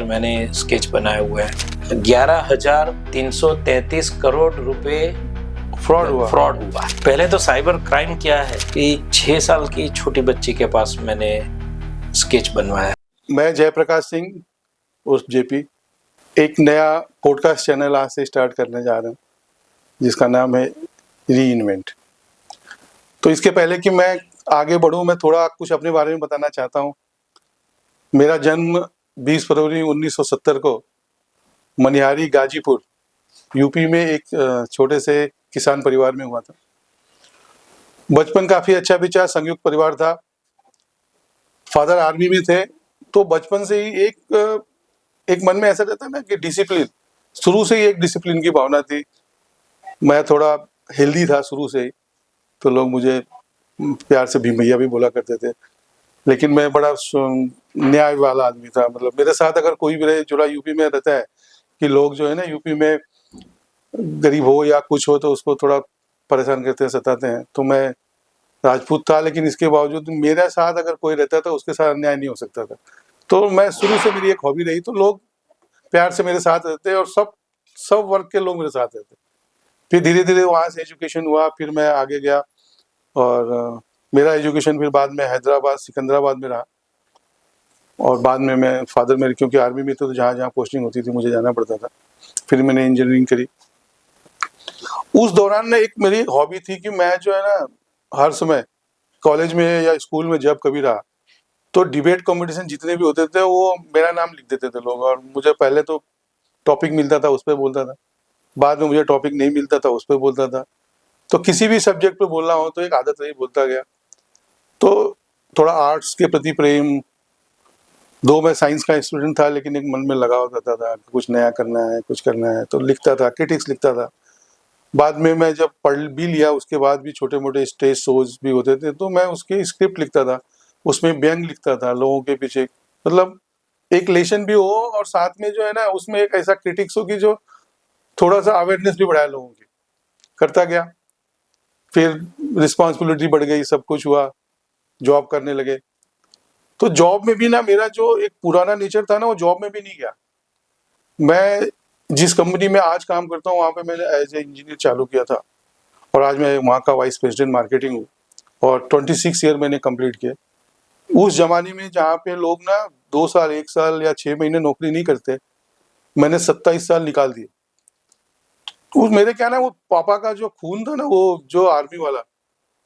मैंने स्केच बनाए हुए हैं। 11,333 करोड़ रुपए फ्रॉड हुआ। पहले तो साइबर क्राइम क्या है कि 6 साल की छोटी बच्ची के पास मैंने स्केच बनवाया। मैं जयप्रकाश सिंह उर्फ जेपी एक नया पॉडकास्ट चैनल आज से स्टार्ट करने जा रहे हैं जिसका नाम है री इन्वेंट। तो इसके पहले कि मैं आगे बढ़ूं, मैं थोड़ा कुछ अपने बारे में बताना चाहता हूं। मेरा जन्म 20 फरवरी 1970 को मनिहारी गाजीपुर यूपी में एक छोटे से किसान परिवार में हुआ था। बचपन काफ़ी अच्छा बीता, संयुक्त परिवार था। फादर आर्मी में थे, तो बचपन से ही एक मन में ऐसा रहता है ना कि डिसिप्लिन, शुरू से ही एक डिसिप्लिन की भावना थी। मैं थोड़ा हेल्दी था शुरू से ही, तो लोग मुझे प्यार से भीम भैया भी बोला करते थे। लेकिन मैं बड़ा न्याय वाला आदमी था। मतलब मेरे साथ अगर कोई भी जुड़ा यूपी में रहता है कि लोग जो है ना यूपी में गरीब हो या कुछ हो तो उसको थोड़ा परेशान करते हैं, सताते हैं। तो मैं राजपूत था, लेकिन इसके बावजूद मेरे साथ अगर कोई रहता था उसके साथ अन्याय नहीं हो सकता था। तो मैं शुरू से मेरी एक हॉबी रही, तो लोग प्यार से मेरे साथ रहते और सब वर्ग के लोग मेरे साथ रहते। फिर धीरे धीरे वहाँ से एजुकेशन हुआ, फिर मैं आगे गया और मेरा एजुकेशन फिर बाद में हैदराबाद सिकंदराबाद में रहा। और बाद में मैं फादर मेरे क्योंकि आर्मी में थे तो जहाँ जहाँ पोस्टिंग होती थी मुझे जाना पड़ता था। फिर मैंने इंजीनियरिंग करी। उस दौरान ना एक मेरी हॉबी थी कि मैं जो है ना हर समय कॉलेज में या स्कूल में जब कभी रहा तो डिबेट कंपटीशन जितने भी होते थे वो मेरा नाम लिख देते थे लोग। और मुझे पहले तो टॉपिक मिलता था उस पर बोलता था, बाद में मुझे टॉपिक नहीं मिलता था उस पर बोलता था। तो किसी भी सब्जेक्ट पे बोलना हो तो एक आदत रही, बोलता गया। तो थोड़ा आर्ट्स के प्रति प्रेम, दो मैं साइंस का स्टूडेंट था लेकिन एक मन में लगाव रहता था, कुछ नया करना है, कुछ करना है, तो लिखता था, क्रिटिक्स लिखता था। बाद में मैं जब पढ़ भी लिया उसके बाद भी छोटे मोटे स्टेज शोज भी होते थे तो मैं उसके स्क्रिप्ट लिखता था, उसमें व्यंग लिखता था लोगों के पीछे, मतलब एक लेशन भी हो और साथ में जो है ना उसमें एक ऐसा क्रिटिक्स हो कि जो थोड़ा सा अवेयरनेस भी बढ़ाए लोगों की। करता गया, फिर रिस्पॉन्सिबिलिटी बढ़ गई, सब कुछ हुआ, जॉब करने लगे। तो जॉब में भी ना मेरा जो एक पुराना नेचर था ना वो जॉब में भी नहीं गया। मैं जिस कंपनी में आज काम करता हूँ वहाँ पे मैंने एज ए इंजीनियर चालू किया था और आज मैं वहाँ का वाइस प्रेसिडेंट मार्केटिंग हूँ और 26 ईयर मैंने कंप्लीट किए। उस जमाने में जहाँ पे लोग ना 2 साल 1 साल या 6 महीने नौकरी नहीं करते, मैंने 27 साल निकाल दिए। उस मेरे क्या ना वो पापा का जो खून था ना, वो जो आर्मी वाला,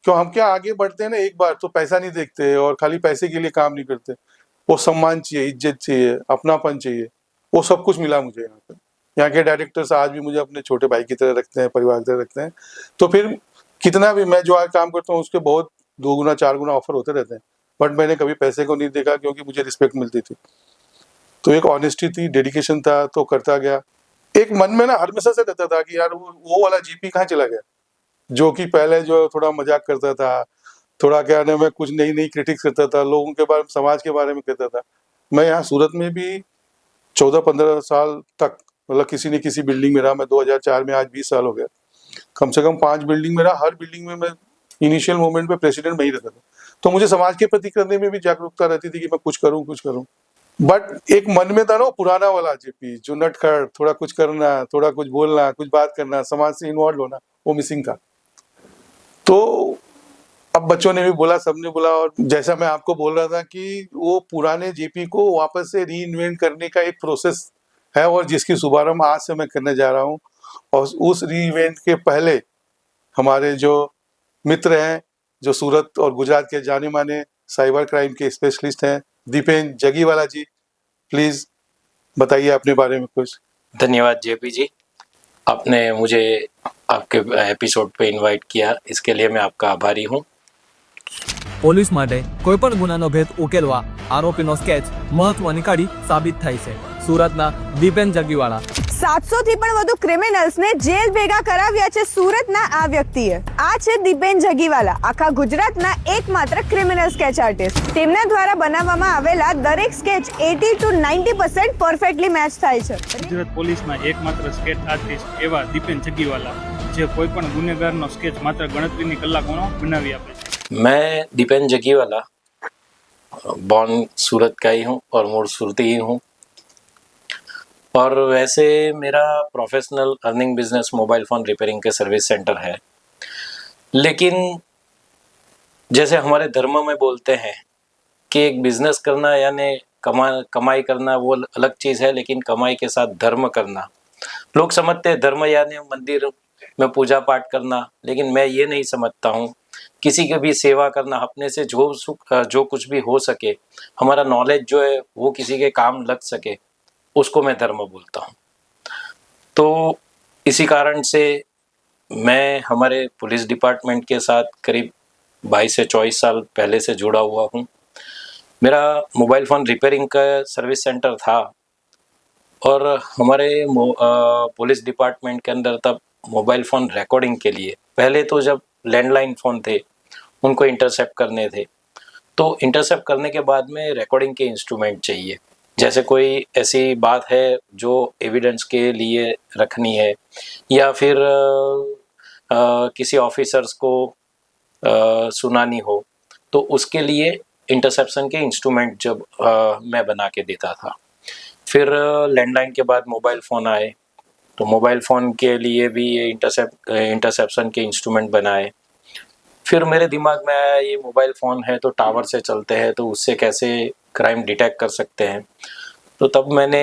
क्यों हम क्या आगे बढ़ते हैं ना एक बार तो पैसा नहीं देखते और खाली पैसे के लिए काम नहीं करते। वो सम्मान चाहिए, इज्जत चाहिए, अपनापन चाहिए, वो सब कुछ मिला मुझे यहाँ पे। यहाँ के डायरेक्टर्स आज भी मुझे अपने छोटे भाई की तरह रखते हैं, परिवार की तरह रखते हैं। तो फिर कितना भी मैं जो आज काम करता हूँ उसके बहुत 2 गुना 4 गुना ऑफर होते रहते हैं, बट मैंने कभी पैसे को नहीं देखा क्योंकि मुझे रिस्पेक्ट मिलती थी। तो एक ऑनेस्टी थी, डेडिकेशन था, तो करता गया। एक मन में ना हमेशा से रहता था कि यार वो वाला जीपी कहाँ चला गया जो कि पहले जो थोड़ा मजाक करता था, थोड़ा क्या नाम है कुछ नई नई क्रिटिक्स करता था, लोगों के बारे में, समाज के बारे में कहता था। मैं यहाँ सूरत में भी 14-15 साल तक मतलब किसी न किसी बिल्डिंग में रहा। मैं 2004 में, आज 20 साल हो गया, कम से कम 5 बिल्डिंग में रहा। हर बिल्डिंग में मैं इनिशियल मोमेंट पे प्रेसिडेंट में ही रहता था। तो मुझे समाज के प्रति करने में भी जागरूकता रहती थी कि मैं कुछ करूं। बट एक मन में था ना पुराना वाला जेपी, जो नटखट, थोड़ा कुछ करना, थोड़ा कुछ बोलना, कुछ बात करना, समाज से इन्वॉल्व होना, वो मिसिंग था। तो अब बच्चों ने भी बोला, सबने बोला, और जैसा मैं आपको बोल रहा था कि वो पुराने जेपी को वापस से री इन्वेंट करने का एक प्रोसेस है और जिसकी शुभारंभ आज से मैं करने जा रहा हूँ। और उस री इवेंट के पहले हमारे जो मित्र हैं, जो सूरत और गुजरात के जाने माने साइबर क्राइम के स्पेशलिस्ट हैं, दीपेन जगीवाला जी, प्लीज बताइए अपने बारे में कुछ। धन्यवाद जेपी जी, आपने मुझे आपके एपिसोड पे इनवाइट किया, इसके लिए मैं आपका आभारी हूँ। પોલીસ માટે કોઈપણ ગુનાનો ભેદ ઉકેલવા આરોપીનો સ્કેચ મહત્વની કડી સાબિત થાય છે. સુરતના દીપેન જગીવાળા 700 થી પણ વધુ ક્રિમિનલ્સને જેલ ભેગા કરાવ્યા છે સુરતના આ વ્યક્તિએ. આ છે દીપેન જગીવાલા, આખા ગુજરાતના એકમાત્ર ક્રિમિનલ સ્કેચ આર્ટિસ્ટ. તેમના દ્વારા બનાવવામાં આવેલા દરેક સ્કેચ 80 to 90% પરફેક્ટલી મેચ થાય છે. ગુજરાત પોલીસના એકમાત્ર સ્કેચ આર્ટિસ્ટ એવા દીપેન જગીવાલા, જે કોઈપણ ગુનેગારનો સ્કેચ માત્ર ગણતરીની કલાકોમાં બનાવી આપે છે. मैं दीपेन जगीवाला बॉर्न सूरत का ही हूँ और मूल सूरती ही हूँ। और वैसे मेरा professional earning business mobile phone repairing के सर्विस सेंटर है। लेकिन जैसे हमारे धर्म में बोलते हैं कि एक बिजनेस करना यानी कमाई करना वो अलग चीज़ है, लेकिन कमाई के साथ धर्म करना, लोग समझते हैं धर्म यानी मंदिर में पूजा पाठ करना, लेकिन मैं ये नहीं समझता हूँ। किसी की भी सेवा करना, अपने से जो कुछ भी हो सके, हमारा नॉलेज जो है वो किसी के काम लग सके, उसको मैं धर्म बोलता हूँ। तो इसी कारण से मैं हमारे पुलिस डिपार्टमेंट के साथ करीब 22 से 24 साल पहले से जुड़ा हुआ हूँ। मेरा मोबाइल फ़ोन रिपेयरिंग का सर्विस सेंटर था और हमारे पुलिस डिपार्टमेंट के अंदर तब मोबाइल फ़ोन रिकॉर्डिंग के लिए, पहले तो जब लैंडलाइन फ़ोन थे उनको इंटरसेप्ट करने थे, तो इंटरसेप्ट करने के बाद में रिकॉर्डिंग के इंस्ट्रूमेंट चाहिए। जैसे कोई ऐसी बात है जो एविडेंस के लिए रखनी है, या फिर किसी ऑफिसर्स को सुनानी हो, तो उसके लिए इंटरसेप्शन के इंस्ट्रूमेंट जब मैं बना के देता था। फिर लैंडलाइन के बाद मोबाइल फ़ोन आए, तो मोबाइल फ़ोन के लिए भी ये इंटरसेप्शन के इंस्ट्रूमेंट बनाए। फिर मेरे दिमाग में आया ये मोबाइल फ़ोन है तो टावर से चलते हैं, तो उससे कैसे क्राइम डिटेक्ट कर सकते हैं। तो तब मैंने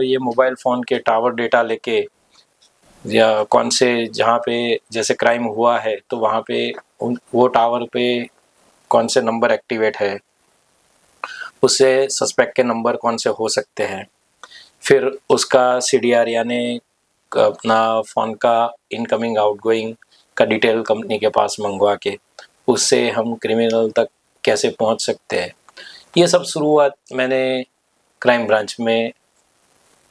ये मोबाइल फ़ोन के टावर डेटा लेके, या कौन से जहाँ पे जैसे क्राइम हुआ है तो वहाँ पे वो टावर पे कौन से नंबर एक्टिवेट है, उससे सस्पेक्ट के नंबर कौन से हो सकते हैं। फिर उसका CDR यानी अपना फ़ोन का इनकमिंग आउटगोइंग का डिटेल कंपनी के पास मंगवा के उससे हम क्रिमिनल तक कैसे पहुंच सकते हैं। ये सब शुरुआत मैंने क्राइम ब्रांच में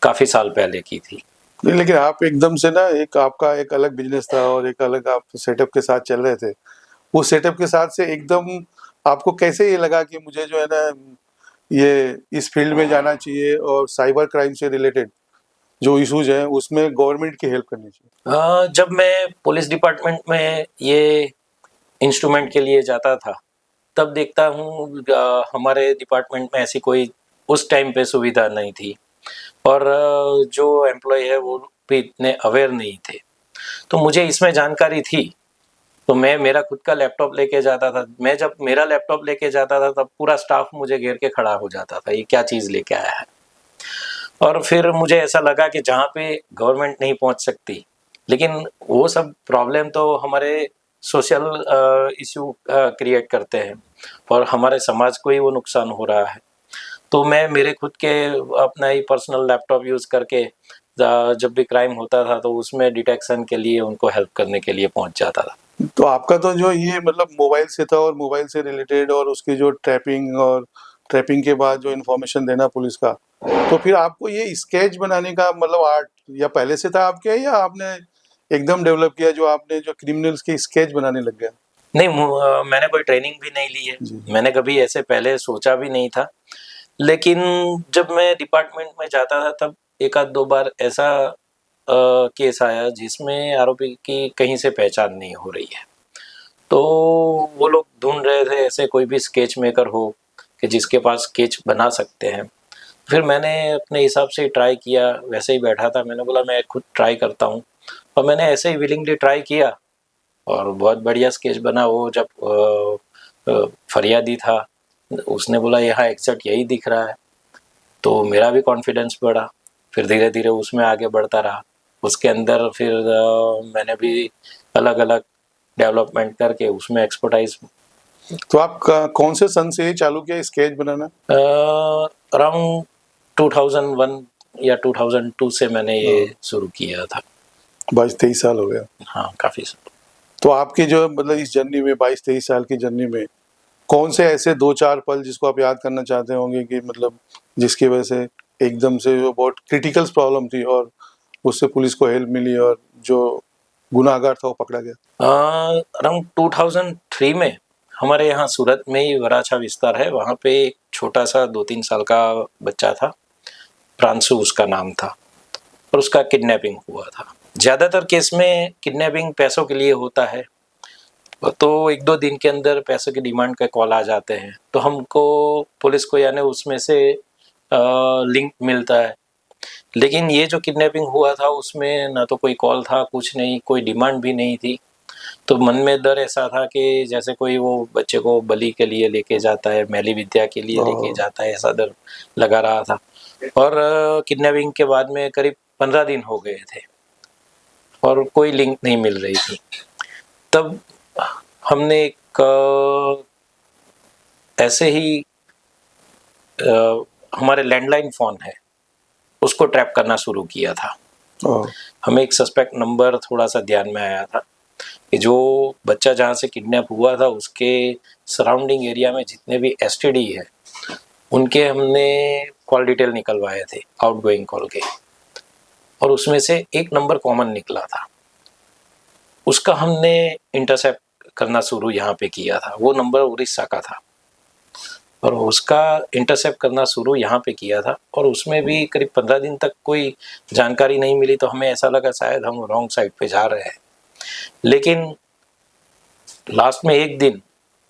काफ़ी साल पहले की थी। नहीं, लेकिन आप एकदम से ना एक आपका एक अलग बिजनेस था और एक अलग आप सेटअप के साथ चल रहे थे। उस सेटअप के साथ से एकदम आपको कैसे ये लगा कि मुझे जो है ना ये इस फील्ड में जाना चाहिए और साइबर क्राइम से रिलेटेड जो इश्यूज हैं उसमें गवर्नमेंट की हेल्प करनी चाहिए? जब मैं पुलिस डिपार्टमेंट में ये इंस्ट्रूमेंट के लिए जाता था, तब देखता हूँ हमारे डिपार्टमेंट में ऐसी कोई उस टाइम पे सुविधा नहीं थी, और जो एम्प्लॉय है वो भी इतने अवेयर नहीं थे। तो मुझे इसमें जानकारी थी, तो मैं मेरा खुद का लैपटॉप लेके जाता था। मैं जब मेरा लैपटॉप लेके जाता था तब पूरा स्टाफ मुझे घेर के खड़ा हो जाता था, ये क्या चीज़ लेके आया है। और फिर मुझे ऐसा लगा कि जहाँ पे गवर्नमेंट नहीं पहुँच सकती, लेकिन वो सब प्रॉब्लम तो हमारे सोशल इशू क्रिएट करते हैं और हमारे समाज को ही वो नुकसान हो रहा है। तो मैं मेरे खुद के अपना ही पर्सनल लैपटॉप यूज़ करके जब भी क्राइम होता था तो उसमें डिटेक्शन के लिए उनको हेल्प करने के लिए पहुंच जाता था। तो आपका तो जो ये मतलब मोबाइल से था और मोबाइल से रिलेटेड और उसकी जो ट्रैपिंग और ट्रैपिंग के बाद जो इन्फॉर्मेशन देना पुलिस का, तो फिर आपको ये स्केच बनाने का मतलब आर्ट या पहले से था आपके, या आपने एकदम डेवलप किया जो आपने जो क्रिमिनल्स के स्केच बनाने लग गया? नहीं, मैंने कोई ट्रेनिंग भी नहीं ली है, जी। मैंने कभी ऐसे पहले सोचा भी नहीं था। लेकिन जब मैं डिपार्टमेंट में जाता था तब एक आध दो बार ऐसा केस आया जिसमें आरोपी की कहीं से पहचान नहीं हो रही है, तो वो लोग ढूंढ रहे थे ऐसे कोई भी स्केच मेकर हो कि जिसके पास स्केच बना सकते हैं। फिर मैंने अपने हिसाब से ट्राई किया, वैसे ही बैठा था, मैंने बोला मैं खुद ट्राई करता हूँ, और मैंने ऐसे ही विलिंगली ट्राई किया और बहुत बढ़िया स्केच बना। वो जब फरियादी था उसने बोला यहाँ एग्जैक्ट यही दिख रहा है, तो मेरा भी कॉन्फिडेंस बढ़ा। फिर धीरे धीरे उसमें आगे बढ़ता रहा। उसके अंदर फिर मैंने भी अलग अलग डेवलपमेंट करके उसमें एक्सपर्टाइज। तो आप कौन से सन से चालू किया स्केच बनाना? अराउंड 2001 या 2002 से मैंने ये शुरू किया था। 22-23 साल हो गया। हाँ, काफ़ी। तो आपके जो मतलब इस जर्नी में 22-23 साल की जर्नी में कौन से ऐसे 2-4 पल जिसको आप याद करना चाहते होंगे कि मतलब जिसकी वजह से एकदम से जो बहुत क्रिटिकल प्रॉब्लम थी और उससे पुलिस को हेल्प मिली और जो गुनाहगार था वो पकड़ा गया? अराउंड 2003 में हमारे यहाँ सूरत में ही वराछा विस्तार है, वहाँ पे एक छोटा सा 2-3 साल का बच्चा था, प्रांशु उसका नाम था, और उसका किडनैपिंग हुआ था। ज़्यादातर केस में किडनैपिंग पैसों के लिए होता है, तो 1-2 दिन के अंदर पैसों की डिमांड का कॉल आ जाते हैं, तो हमको पुलिस को यानी उसमें से लिंक मिलता है लेकिन ये जो किडनैपिंग हुआ था उसमें ना तो कोई कॉल था, कुछ नहीं, कोई डिमांड भी नहीं थी। तो मन में डर ऐसा था कि जैसे कोई वो बच्चे को बलि के लिए लेके जाता है, मैली विद्या के लिए लेके जाता है, ऐसा डर लगा रहा था। और किडनैपिंग के बाद में करीब 15 दिन हो गए थे और कोई लिंक नहीं मिल रही थी। तब हमने एक ऐसे ही हमारे लैंडलाइन फ़ोन है उसको ट्रैप करना शुरू किया था। हमें एक सस्पेक्ट नंबर थोड़ा सा ध्यान में आया था कि जो बच्चा जहाँ से किडनैप हुआ था उसके सराउंडिंग एरिया में जितने भी एसटीडी है उनके हमने कॉल डिटेल निकलवाए थे, आउटगोइंग कॉल के, और उसमें से एक नंबर कॉमन निकला था। उसका हमने इंटरसेप्ट करना शुरू यहाँ पे किया था। वो नंबर उड़ीसा का था और उसका इंटरसेप्ट करना शुरू यहाँ पे किया था और उसमें भी करीब 15 दिन तक कोई जानकारी नहीं मिली। तो हमें ऐसा लगा शायद हम रॉन्ग साइड पे जा रहे हैं। लेकिन लास्ट में एक दिन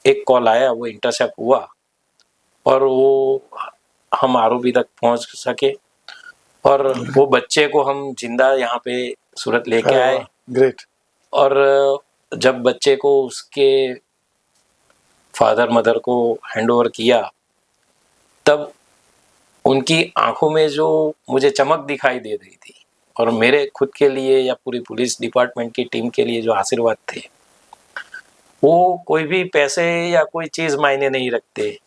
एक कॉल आया, वो इंटरसेप्ट हुआ और वो हम आरोपी तक पहुंच सके और वो बच्चे को हम जिंदा यहाँ पे सूरत लेके आए। ग्रेट। और जब बच्चे को उसके फादर मदर को हैंड ओवर किया तब उनकी आंखों में जो मुझे चमक दिखाई दे रही थी और मेरे खुद के लिए या पूरी पुलिस डिपार्टमेंट की टीम के लिए जो आशीर्वाद थे वो कोई भी पैसे या कोई चीज़ मायने नहीं रखते।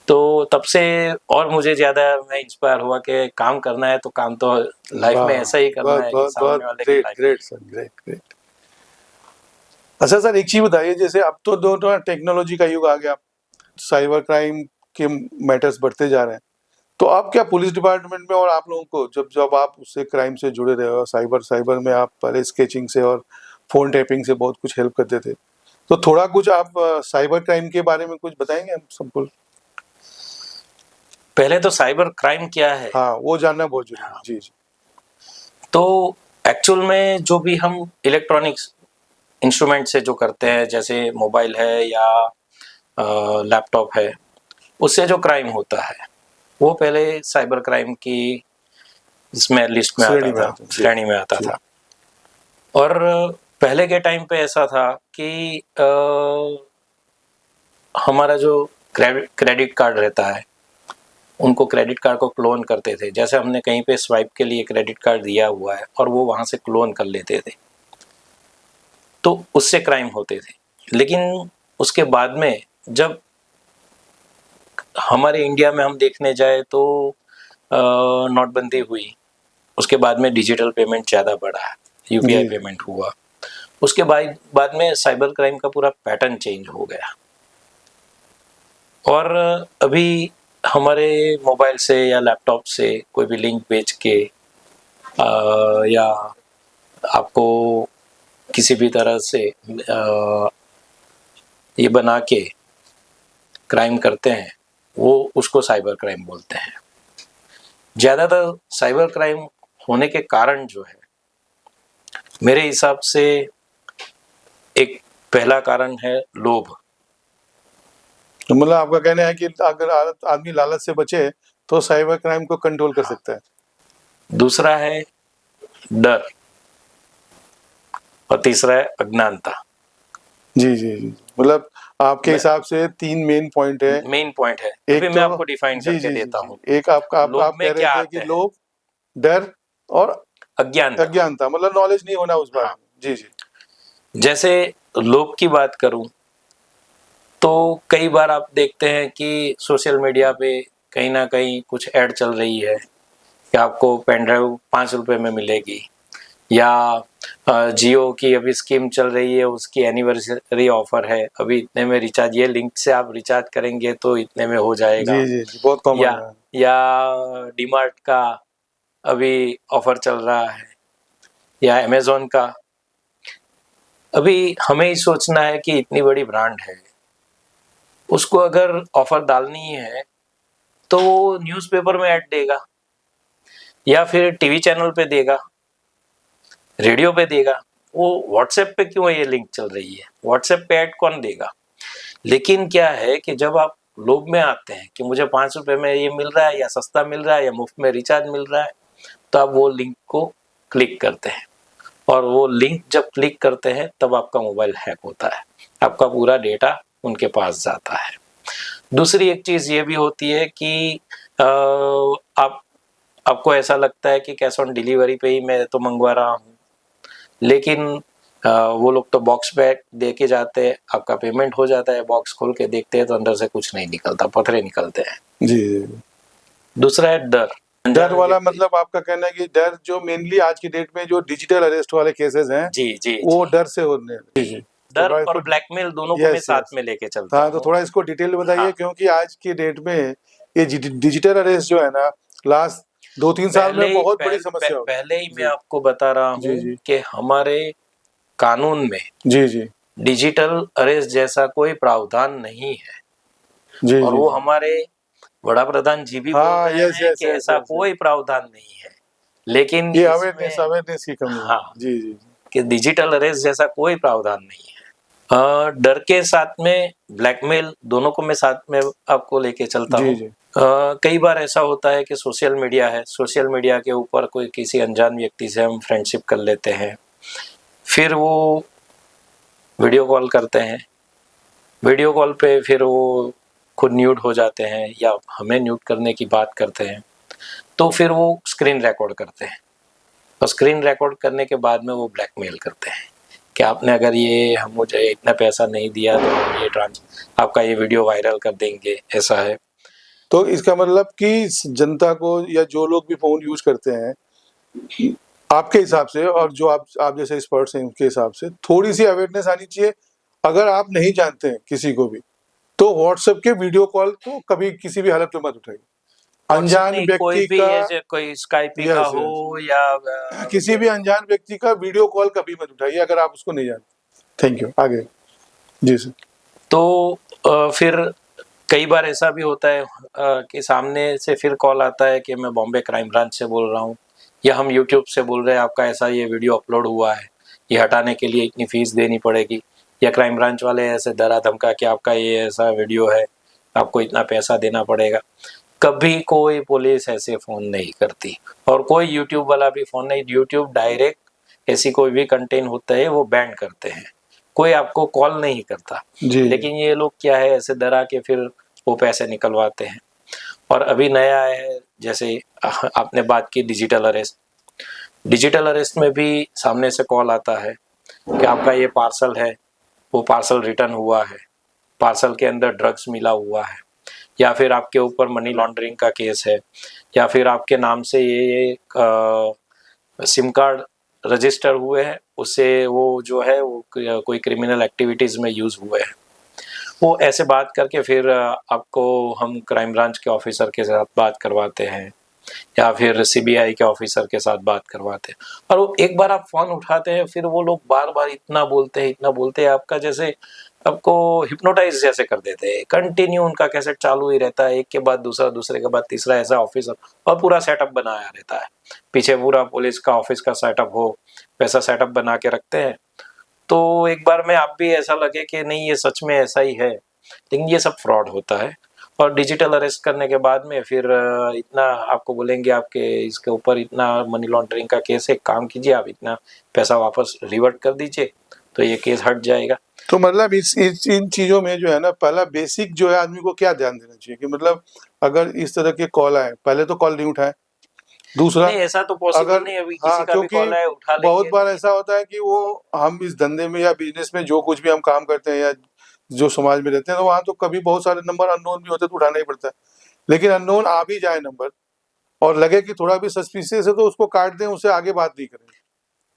तो तब से और मुझे ज़्यादा मैं इंस्पायर हुआ कि काम करना है तो काम तो लाइफ में ऐसा ही करना है कि सामने वाले की life. Great sir, great great. अच्छा सर, एक चीज बताइए, जैसे अब तो दो टेक्नोलॉजी का युग आ गया, साइबर क्राइम के मैटर्स बढ़ते जा रहे हैं, तो आप क्या पुलिस डिपार्टमेंट में और आप लोगों को जब जब आप उससे क्राइम से जुड़े रहे हो, साइबर में आप पहले स्केचिंग से और फोन टैपिंग से बहुत कुछ हेल्प करते थे, तो थोड़ा कुछ आप साइबर क्राइम के बारे में कुछ बताएंगे हम सबको? पहले तो साइबर क्राइम क्या है, हाँ वो जानना बहुत जरूरी है। जी जी। तो एक्चुअल में जो भी हम इलेक्ट्रॉनिक्स इंस्ट्रूमेंट से जो करते हैं, जैसे मोबाइल है या लैपटॉप है, उससे जो क्राइम होता है वो पहले साइबर क्राइम की इसमें लिस्ट में आता था, श्रेणी में आता था। और पहले के टाइम पे ऐसा था कि हमारा जो क्रेडिट कार्ड रहता है उनको क्रेडिट कार्ड को क्लोन करते थे। जैसे हमने कहीं पे स्वाइप के लिए क्रेडिट कार्ड दिया हुआ है और वो वहाँ से क्लोन कर लेते थे, तो उससे क्राइम होते थे। लेकिन उसके बाद में जब हमारे इंडिया में हम देखने जाए तो नोटबंदी हुई, उसके बाद में डिजिटल पेमेंट ज़्यादा बढ़ा, यूपीआई पेमेंट हुआ, उसके बाद में साइबर क्राइम का पूरा पैटर्न चेंज हो गया। और अभी हमारे मोबाइल से या लैपटॉप से कोई भी लिंक भेज के या आपको किसी भी तरह से ये बना के क्राइम करते हैं, वो उसको साइबर क्राइम बोलते हैं। ज़्यादातर साइबर क्राइम होने के कारण जो है, मेरे हिसाब से एक पहला कारण है लोभ। तो मतलब आपका कहना है कि अगर आदमी लालच से बचे तो साइबर क्राइम को कंट्रोल कर सकता है। दूसरा है डर और तीसरा है अज्ञानता। जी जी जी, मतलब आपके हिसाब से 3 मेन पॉइंट है। एक मैं आपको डिफाइन करके देता हूँ। एक आप कह रहे थे कि लोभ, डर और अज्ञानता, मतलब नॉलेज नहीं होना उस बारे में। जी जी। जैसे लोभ की बात करूं तो कई बार आप देखते हैं कि सोशल मीडिया पे कहीं ना कहीं कुछ ऐड चल रही है कि आपको पेन ड्राइव 5 रुपए में मिलेगी, या जियो की अभी स्कीम चल रही है, उसकी एनिवर्सरी ऑफर है, अभी इतने में रिचार्ज, ये लिंक से आप रिचार्ज करेंगे तो इतने में हो जाएगा। जी जी जी, बहुत कॉमन है। या डीमार्ट का अभी ऑफर चल रहा है, या अमेजोन का। अभी हमें ही सोचना है कि इतनी बड़ी ब्रांड है, उसको अगर ऑफर डालनी है तो वो न्यूज़पेपर में ऐड देगा या फिर टीवी चैनल पे देगा, रेडियो पे देगा। वो व्हाट्सएप पे क्यों ये लिंक चल रही है, व्हाट्सएप पे ऐड कौन देगा? लेकिन क्या है कि जब आप लोभ में आते हैं कि मुझे 5 रुपए में ये मिल रहा है, या सस्ता मिल रहा है, या मुफ्त में रिचार्ज मिल रहा है, तो आप वो लिंक को क्लिक करते हैं, और वो लिंक जब क्लिक करते हैं तब आपका मोबाइल हैक होता है, आपका पूरा डेटा उनके पास जाता है। दूसरी एक चीज़ ये भी होती है कि आपको ऐसा लगता है कि कैश ऑन डिलीवरी पे ही मैं तो मंगवा रहा हूँ, लेकिन वो लोग तो बॉक्स पैक दे के जाते हैं, आपका पेमेंट हो जाता है, बॉक्स खोल के देखते हैं तो अंदर से कुछ नहीं निकलता, पत्थरे निकलते हैं। जी। दूसरा है डर। डर वाला मतलब आपका कहना है कि डर जो मेनली आज की डेट में जो डिजिटल अरेस्ट वाले केसेस हैं, जी जी वो जी। डर से होने। जी। डर थोड़ा और इसको- ब्लैकमेल दोनों को Yes, मैं साथ yes. में लेके चलता हाँ, तो हूँ। थोड़ा इसको डिटेल में बताइए, हाँ। क्योंकि आज की डेट में ये डिजिटल अरेस्ट जो है ना, लास्ट 2-3 साल में बहुत बड़ी समस्या हो गई। पहले ही मैं जी। आपको बता रहा जी, हूँ जी। कि हमारे कानून में जी जी डिजिटल अरेस्ट जैसा कोई प्रावधान नहीं है, जी और जी। वो हमारे वड़ा प्रधान जी भी बोल हाँ, रहे यस हैं यस कि यस ऐसा यस। कोई प्रावधान नहीं है, लेकिन ये इसमें अवेयरनेस की कमी है। हाँ, जी जी कि डिजिटल अरेस्ट जैसा कोई प्रावधान नहीं है। डर के साथ में ब्लैकमेल दोनों को मैं साथ में आपको लेके चलता जी हूँ। जी। कई बार ऐसा होता है कि सोशल मीडिया है, सोशल मीडिया के ऊपर कोई किसी अनजान व्यक्ति से हम फ्रेंडशिप कर लेते हैं, फिर वो वीडियो कॉल करते हैं, वीडियो कॉल पे फिर वो खुद न्यूड हो जाते हैं या हमें न्यूड करने की बात करते हैं, तो फिर वो स्क्रीन रिकॉर्ड करते हैं, और स्क्रीन रिकॉर्ड करने के बाद में वो ब्लैकमेल करते हैं कि आपने अगर ये हम मुझे इतना पैसा नहीं दिया तो हम ये आपका ये वीडियो वायरल कर देंगे, ऐसा है। तो इसका मतलब कि जनता को या जो लोग भी फोन यूज करते हैं, आपके हिसाब से और जो आप जैसे एक्सपर्ट्स हैं उनके हिसाब से थोड़ी सी अवेयरनेस आनी चाहिए। अगर आप नहीं जानते हैं किसी को भी, तो व्हाट्सएप के वीडियो कॉल तो कभी किसी भी हालत में मत उठाइए। अनजान नहीं, व्यक्ति कोई भी का, ऐसे कोई स्काइपी का यस हो या किसी भी अनजान व्यक्ति का वीडियो कॉल कभी मत उठाइए अगर आप उसको नहीं जानते। थैंक यू, आगे। जी सर। तो फिर कई बार ऐसा भी होता है कि सामने से फिर कॉल आता है कि मैं बॉम्बे क्राइम ब्रांच से बोल रहा हूँ, या हम यूट्यूब से बोल रहे हैं आपका ऐसा ये वीडियो अपलोड हुआ है, ये हटाने के लिए इतनी फीस देनी पड़ेगी, या क्राइम ब्रांच वाले ऐसे डरा धमका कि आपका ये ऐसा वीडियो है, आपको इतना पैसा देना पड़ेगा। कभी कोई पुलिस ऐसे फ़ोन नहीं करती, और कोई यूट्यूब वाला भी फ़ोन नहीं। यूट्यूब डायरेक्ट ऐसी कोई भी कंटेंट होता है वो बैन करते हैं, कोई आपको कॉल नहीं करता। जी। लेकिन ये लोग क्या है, ऐसे डरा के फिर वो पैसे निकलवाते हैं। और अभी नया है, जैसे आपने बात की डिजिटल अरेस्ट, डिजिटल अरेस्ट में भी सामने से कॉल आता है कि आपका ये पार्सल है, वो पार्सल रिटर्न हुआ है, पार्सल के अंदर ड्रग्स मिला हुआ है, या फिर आपके ऊपर मनी लॉन्ड्रिंग का केस है, या फिर आपके नाम से ये सिम कार्ड रजिस्टर हुए हैं, उससे वो जो है वो कोई क्रिमिनल एक्टिविटीज़ में यूज़ हुए हैं। वो ऐसे बात करके फिर आपको हम क्राइम ब्रांच के ऑफिसर के साथ बात करवाते हैं, या फिर सीबीआई के ऑफिसर के साथ बात करवाते हैं। और वो एक बार आप फ़ोन उठाते हैं, फिर वो लोग बार बार इतना बोलते हैं आपका जैसे आपको हिप्नोटाइज जैसे कर देते हैं। कंटिन्यू उनका कैसेट चालू ही रहता है, एक के बाद दूसरा, दूसरे के बाद तीसरा, ऐसा ऑफिसर, और पूरा सेटअप बनाया रहता है पीछे, पूरा पुलिस का ऑफिस का सेटअप हो, वैसा सेटअप बना के रखते हैं। तो एक बार में आप भी ऐसा लगे कि नहीं ये सच में ऐसा ही है, लेकिन ये सब फ्रॉड होता है। और डिजिटल अरेस्ट करने के बाद में फिर इतना आपको बोलेंगे आपके इसके ऊपर इतना मनी लॉन्ड्रिंग का केस है, काम कीजिए, आप इतना पैसा वापस रिवर्ट कर दीजिए तो ये केस हट जाएगा। तो मतलब इन चीजों में जो है ना, पहला बेसिक जो है आदमी को क्या ध्यान देना चाहिए कि मतलब अगर इस तरह के कॉल आए, पहले तो कॉल नहीं उठाए। दूसरा, नहीं, ऐसा तो पॉसिबल अगर नहीं, अभी किसी का भी क्योंकि कॉल आए उठा लेंगे। बहुत बार ऐसा होता है कि वो हम इस धंधे में या बिजनेस में जो कुछ भी हम काम करते हैं या जो समाज में रहते हैं, तो वहाँ तो कभी बहुत सारे नंबर अननोन भी होते हैं, तो उठाना ही पड़ता है। लेकिन अननोन आ भी जाए नंबर और लगे कि थोड़ा भी सस्पिशियस है, तो उसको काट दें, उससे आगे बात नहीं करें।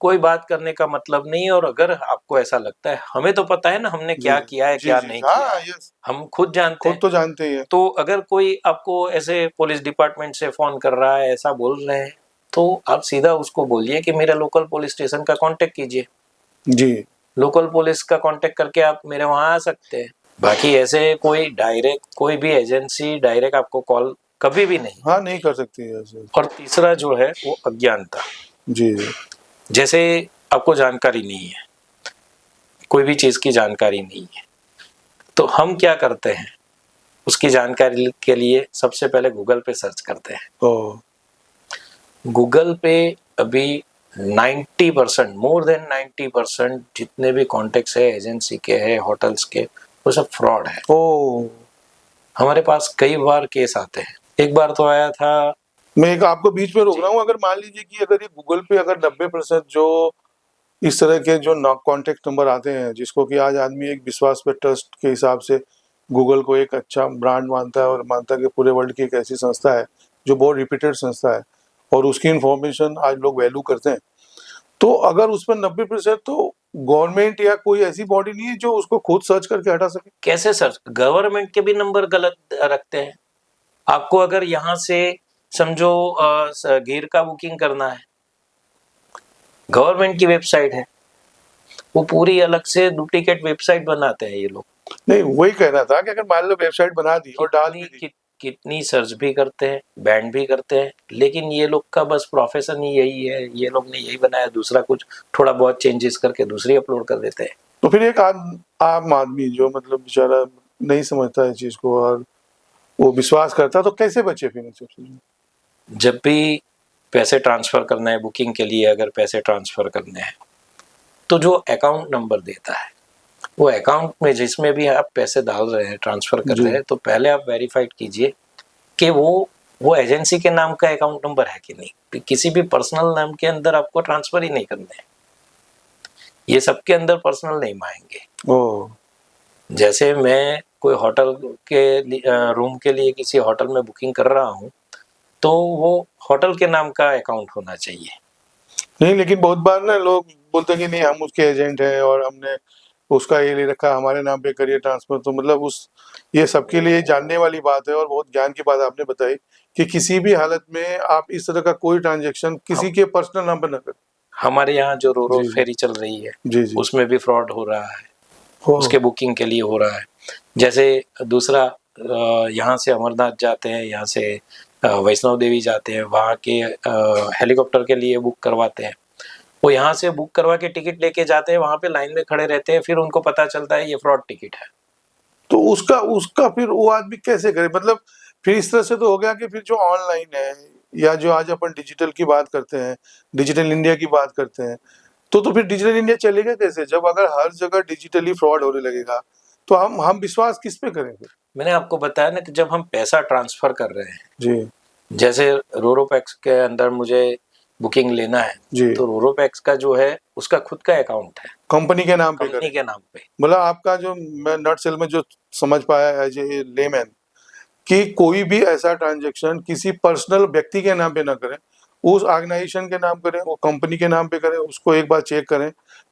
कोई बात करने का मतलब नहीं है। और अगर आपको ऐसा लगता है, हमें तो पता है ना हमने क्या किया है, क्या नहीं किया, यस, हम खुद जानते हैं। खुद तो जानते ही है। तो अगर कोई आपको ऐसे पुलिस डिपार्टमेंट से फोन कर रहा है, ऐसा बोल रहे हैं, तो आप सीधा उसको बोलिए कि मेरा लोकल पुलिस स्टेशन का कांटेक्ट कीजिए। जी, लोकल पुलिस का कांटेक्ट करके आप मेरे वहां आ सकते हैं। बाकी ऐसे कोई डायरेक्ट, कोई भी एजेंसी डायरेक्ट आपको कॉल कभी भी नहीं। हाँ, नहीं कर सकती है ऐसे। और तीसरा जो है वो अज्ञानता। जी, जैसे आपको जानकारी नहीं है, कोई भी चीज की जानकारी नहीं है, तो हम क्या करते हैं, उसकी जानकारी के लिए सबसे पहले गूगल पे सर्च करते हैं। ओ, गूगल पे अभी 90%, मोर देन 90% जितने भी कॉन्टेक्ट्स है एजेंसी के हैं, होटल्स के, वो सब फ्रॉड है। ओ, हमारे पास कई बार केस आते हैं। एक बार तो आया था, मैं एक आपको बीच में रोक रहा हूँ। अगर मान लीजिए कि अगर ये गूगल पे अगर 90% जो इस तरह के जो कॉन्टेक्ट नंबर आते हैं, जिसको कि आज आदमी एक विश्वास पे ट्रस्ट के हिसाब से गूगल को एक अच्छा ब्रांड मानता है और मानता है कि पूरे वर्ल्ड की एक ऐसी संस्था है जो बहुत रिपीटेड संस्था है और उसकी इंफॉर्मेशन आज लोग वैल्यू करते हैं, तो अगर उसमें 90%, तो गवर्नमेंट या कोई ऐसी बॉडी नहीं है जो उसको खुद सर्च करके हटा सके? कैसे सर, गवर्नमेंट के भी नंबर गलत रखते हैं। आपको अगर यहाँ से समझो गीर का बुकिंग करना है, गवर्नमेंट की वेबसाइट है, वो पूरी अलग से डुप्लीकेट वेबसाइट बनाते हैं ये लोग। नहीं, वही कहना था कि अगर मान लो वेबसाइट बना दी और डाल भी दी, कितनी सर्च भी करते हैं, बैन भी करते हैं, लेकिन ये लोग का बस प्रोफेशन ही यही है, ये लोग ने यही बनाया, दूसरा कुछ थोड़ा बहुत चेंजेस करके दूसरी अपलोड कर देते हैं। तो फिर एक आम आदमी जो मतलब बेचारा नहीं समझता है चीज को और वो विश्वास करता है, तो कैसे बचे फिर इन सब चीजों? जब भी पैसे ट्रांसफर करना है, बुकिंग के लिए अगर पैसे ट्रांसफर करने हैं, तो जो अकाउंट नंबर देता है, वो अकाउंट में जिसमें भी आप पैसे डाल रहे हैं, ट्रांसफर कर रहे हैं, तो पहले आप वेरीफाइड कीजिए कि वो एजेंसी के नाम का अकाउंट नंबर है कि नहीं। किसी भी पर्सनल नाम के अंदर आपको ट्रांसफर ही नहीं करने हैं, ये सबके अंदर पर्सनल नेम आएंगे। ओ, जैसे मैं कोई होटल के रूम के लिए किसी होटल में बुकिंग कर रहा हूँ, तो वो होटल के नाम का अकाउंट होना चाहिए। नहीं, लेकिन बहुत बार ना लोग बोलते हैं कि नहीं हम उसके एजेंट हैं और हमने उसका ये ले रखा, हमारे नाम पे करिए ट्रांसफर। तो मतलब ये सबके लिए जानने वाली बात है और बहुत ज्ञान की बात आपने बताई कि किसी भी हालत में आप इस तरह का कोई ट्रांजेक्शन किसी के पर्सनल नाम पर न करें। हमारे यहाँ जो रोरो जी, जी। फेरी चल रही है, जी जी, उसमें भी फ्रॉड हो रहा है, हो, उसके बुकिंग के लिए हो रहा है। जैसे दूसरा, यहाँ से अमरनाथ जाते हैं, यहाँ से वैष्णव देवी जाते हैं, वहाँ के हेलीकॉप्टर के लिए बुक करवाते हैं, वो यहाँ से बुक करवा के टिकट लेके जाते हैं, वहाँ पे लाइन में खड़े रहते हैं, फिर उनको पता चलता है ये फ्रॉड टिकट है। तो उसका फिर वो आदमी कैसे करे? मतलब फिर इस तरह से तो हो गया कि फिर जो ऑनलाइन है या जो आज अपन डिजिटल की बात करते हैं, डिजिटल इंडिया की बात करते हैं, तो फिर डिजिटल इंडिया चलेगा कैसे जब अगर हर जगह डिजिटली फ्रॉड होने लगेगा? तो हम विश्वास किस पे करें फिर? मैंने आपको बताया ना कि जब हम पैसा ट्रांसफर कर रहे हैं, जी जैसे रोरोपैक्स के अंदर मुझे बुकिंग लेना है, जी, तो रोरोपैक्स का जो है उसका खुद का अकाउंट है, कंपनी के नाम पे कंपनी करें। के नाम पे। मतलब आपका जो मैं नटसेल में जो समझ पाया एज ए लेमैन कि कोई भी ऐसा ट्रांजैक्शन किसी पर्सनल व्यक्ति के नाम पे ना करें, उस ऑर्गेनाइजेशन के नाम करें, वो कंपनी के नाम पे करें, उसको एक बार चेक करें,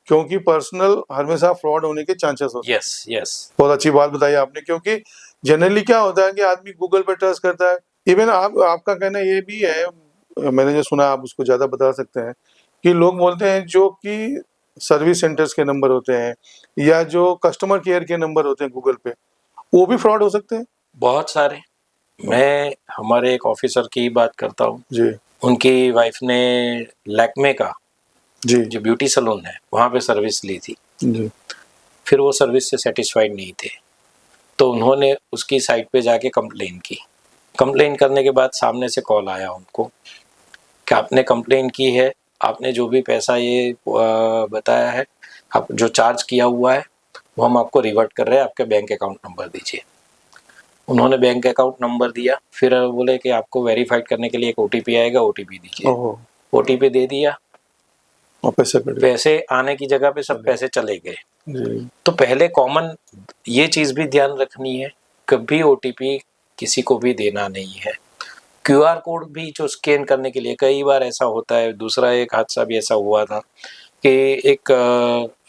क्योंकि पर्सनल हमेशा फ्रॉड होने के चांसेस होते हैं। Yes yes. बहुत अच्छी बात बताई आपने, क्योंकि जनरली क्या होता है कि आदमी गूगल पे ट्रस्ट करता है। इवन आपका कहना ये भी है, मैंने जो सुना आप उसको ज्यादा बता सकते हैं, कि लोग बोलते हैं जो कि सर्विस सेंटर्स के नंबर होते हैं या जो कस्टमर केयर के नंबर होते हैं गूगल पे, वो भी फ्रॉड हो सकते हैं। बहुत सारे। मैं हमारे एक ऑफिसर की बात करता हूँ, जी उनकी वाइफ ने लैक्मे का जी जो ब्यूटी सलून है वहाँ पे सर्विस ली थी, जी, फिर वो सर्विस से सेटिस्फाइड नहीं थे, तो उन्होंने उसकी साइट पे जाके कंप्लेन की। कंप्लेन करने के बाद सामने से कॉल आया उनको कि आपने कंप्लेन की है, आपने जो भी पैसा ये बताया है, आप जो चार्ज किया हुआ है वो हम आपको रिवर्ट कर रहे हैं, आपके बैंक अकाउंट नंबर दीजिए। उन्होंने बैंक अकाउंट नंबर दिया, फिर बोले कि आपको वेरीफाइड करने के लिए एक ओटीपी आएगा, ओटीपी दीजिए। ओहो, ओटीपी दे दिया, और पैसे कट गए। पैसे आने की जगह पे सब पैसे चले गए। जी तो पहले कॉमन ये चीज़ भी ध्यान रखनी है, कभी ओटीपी किसी को भी देना नहीं है। क्यूआर कोड भी जो स्कैन करने के लिए कई बार ऐसा होता है। दूसरा एक हादसा भी ऐसा हुआ था कि एक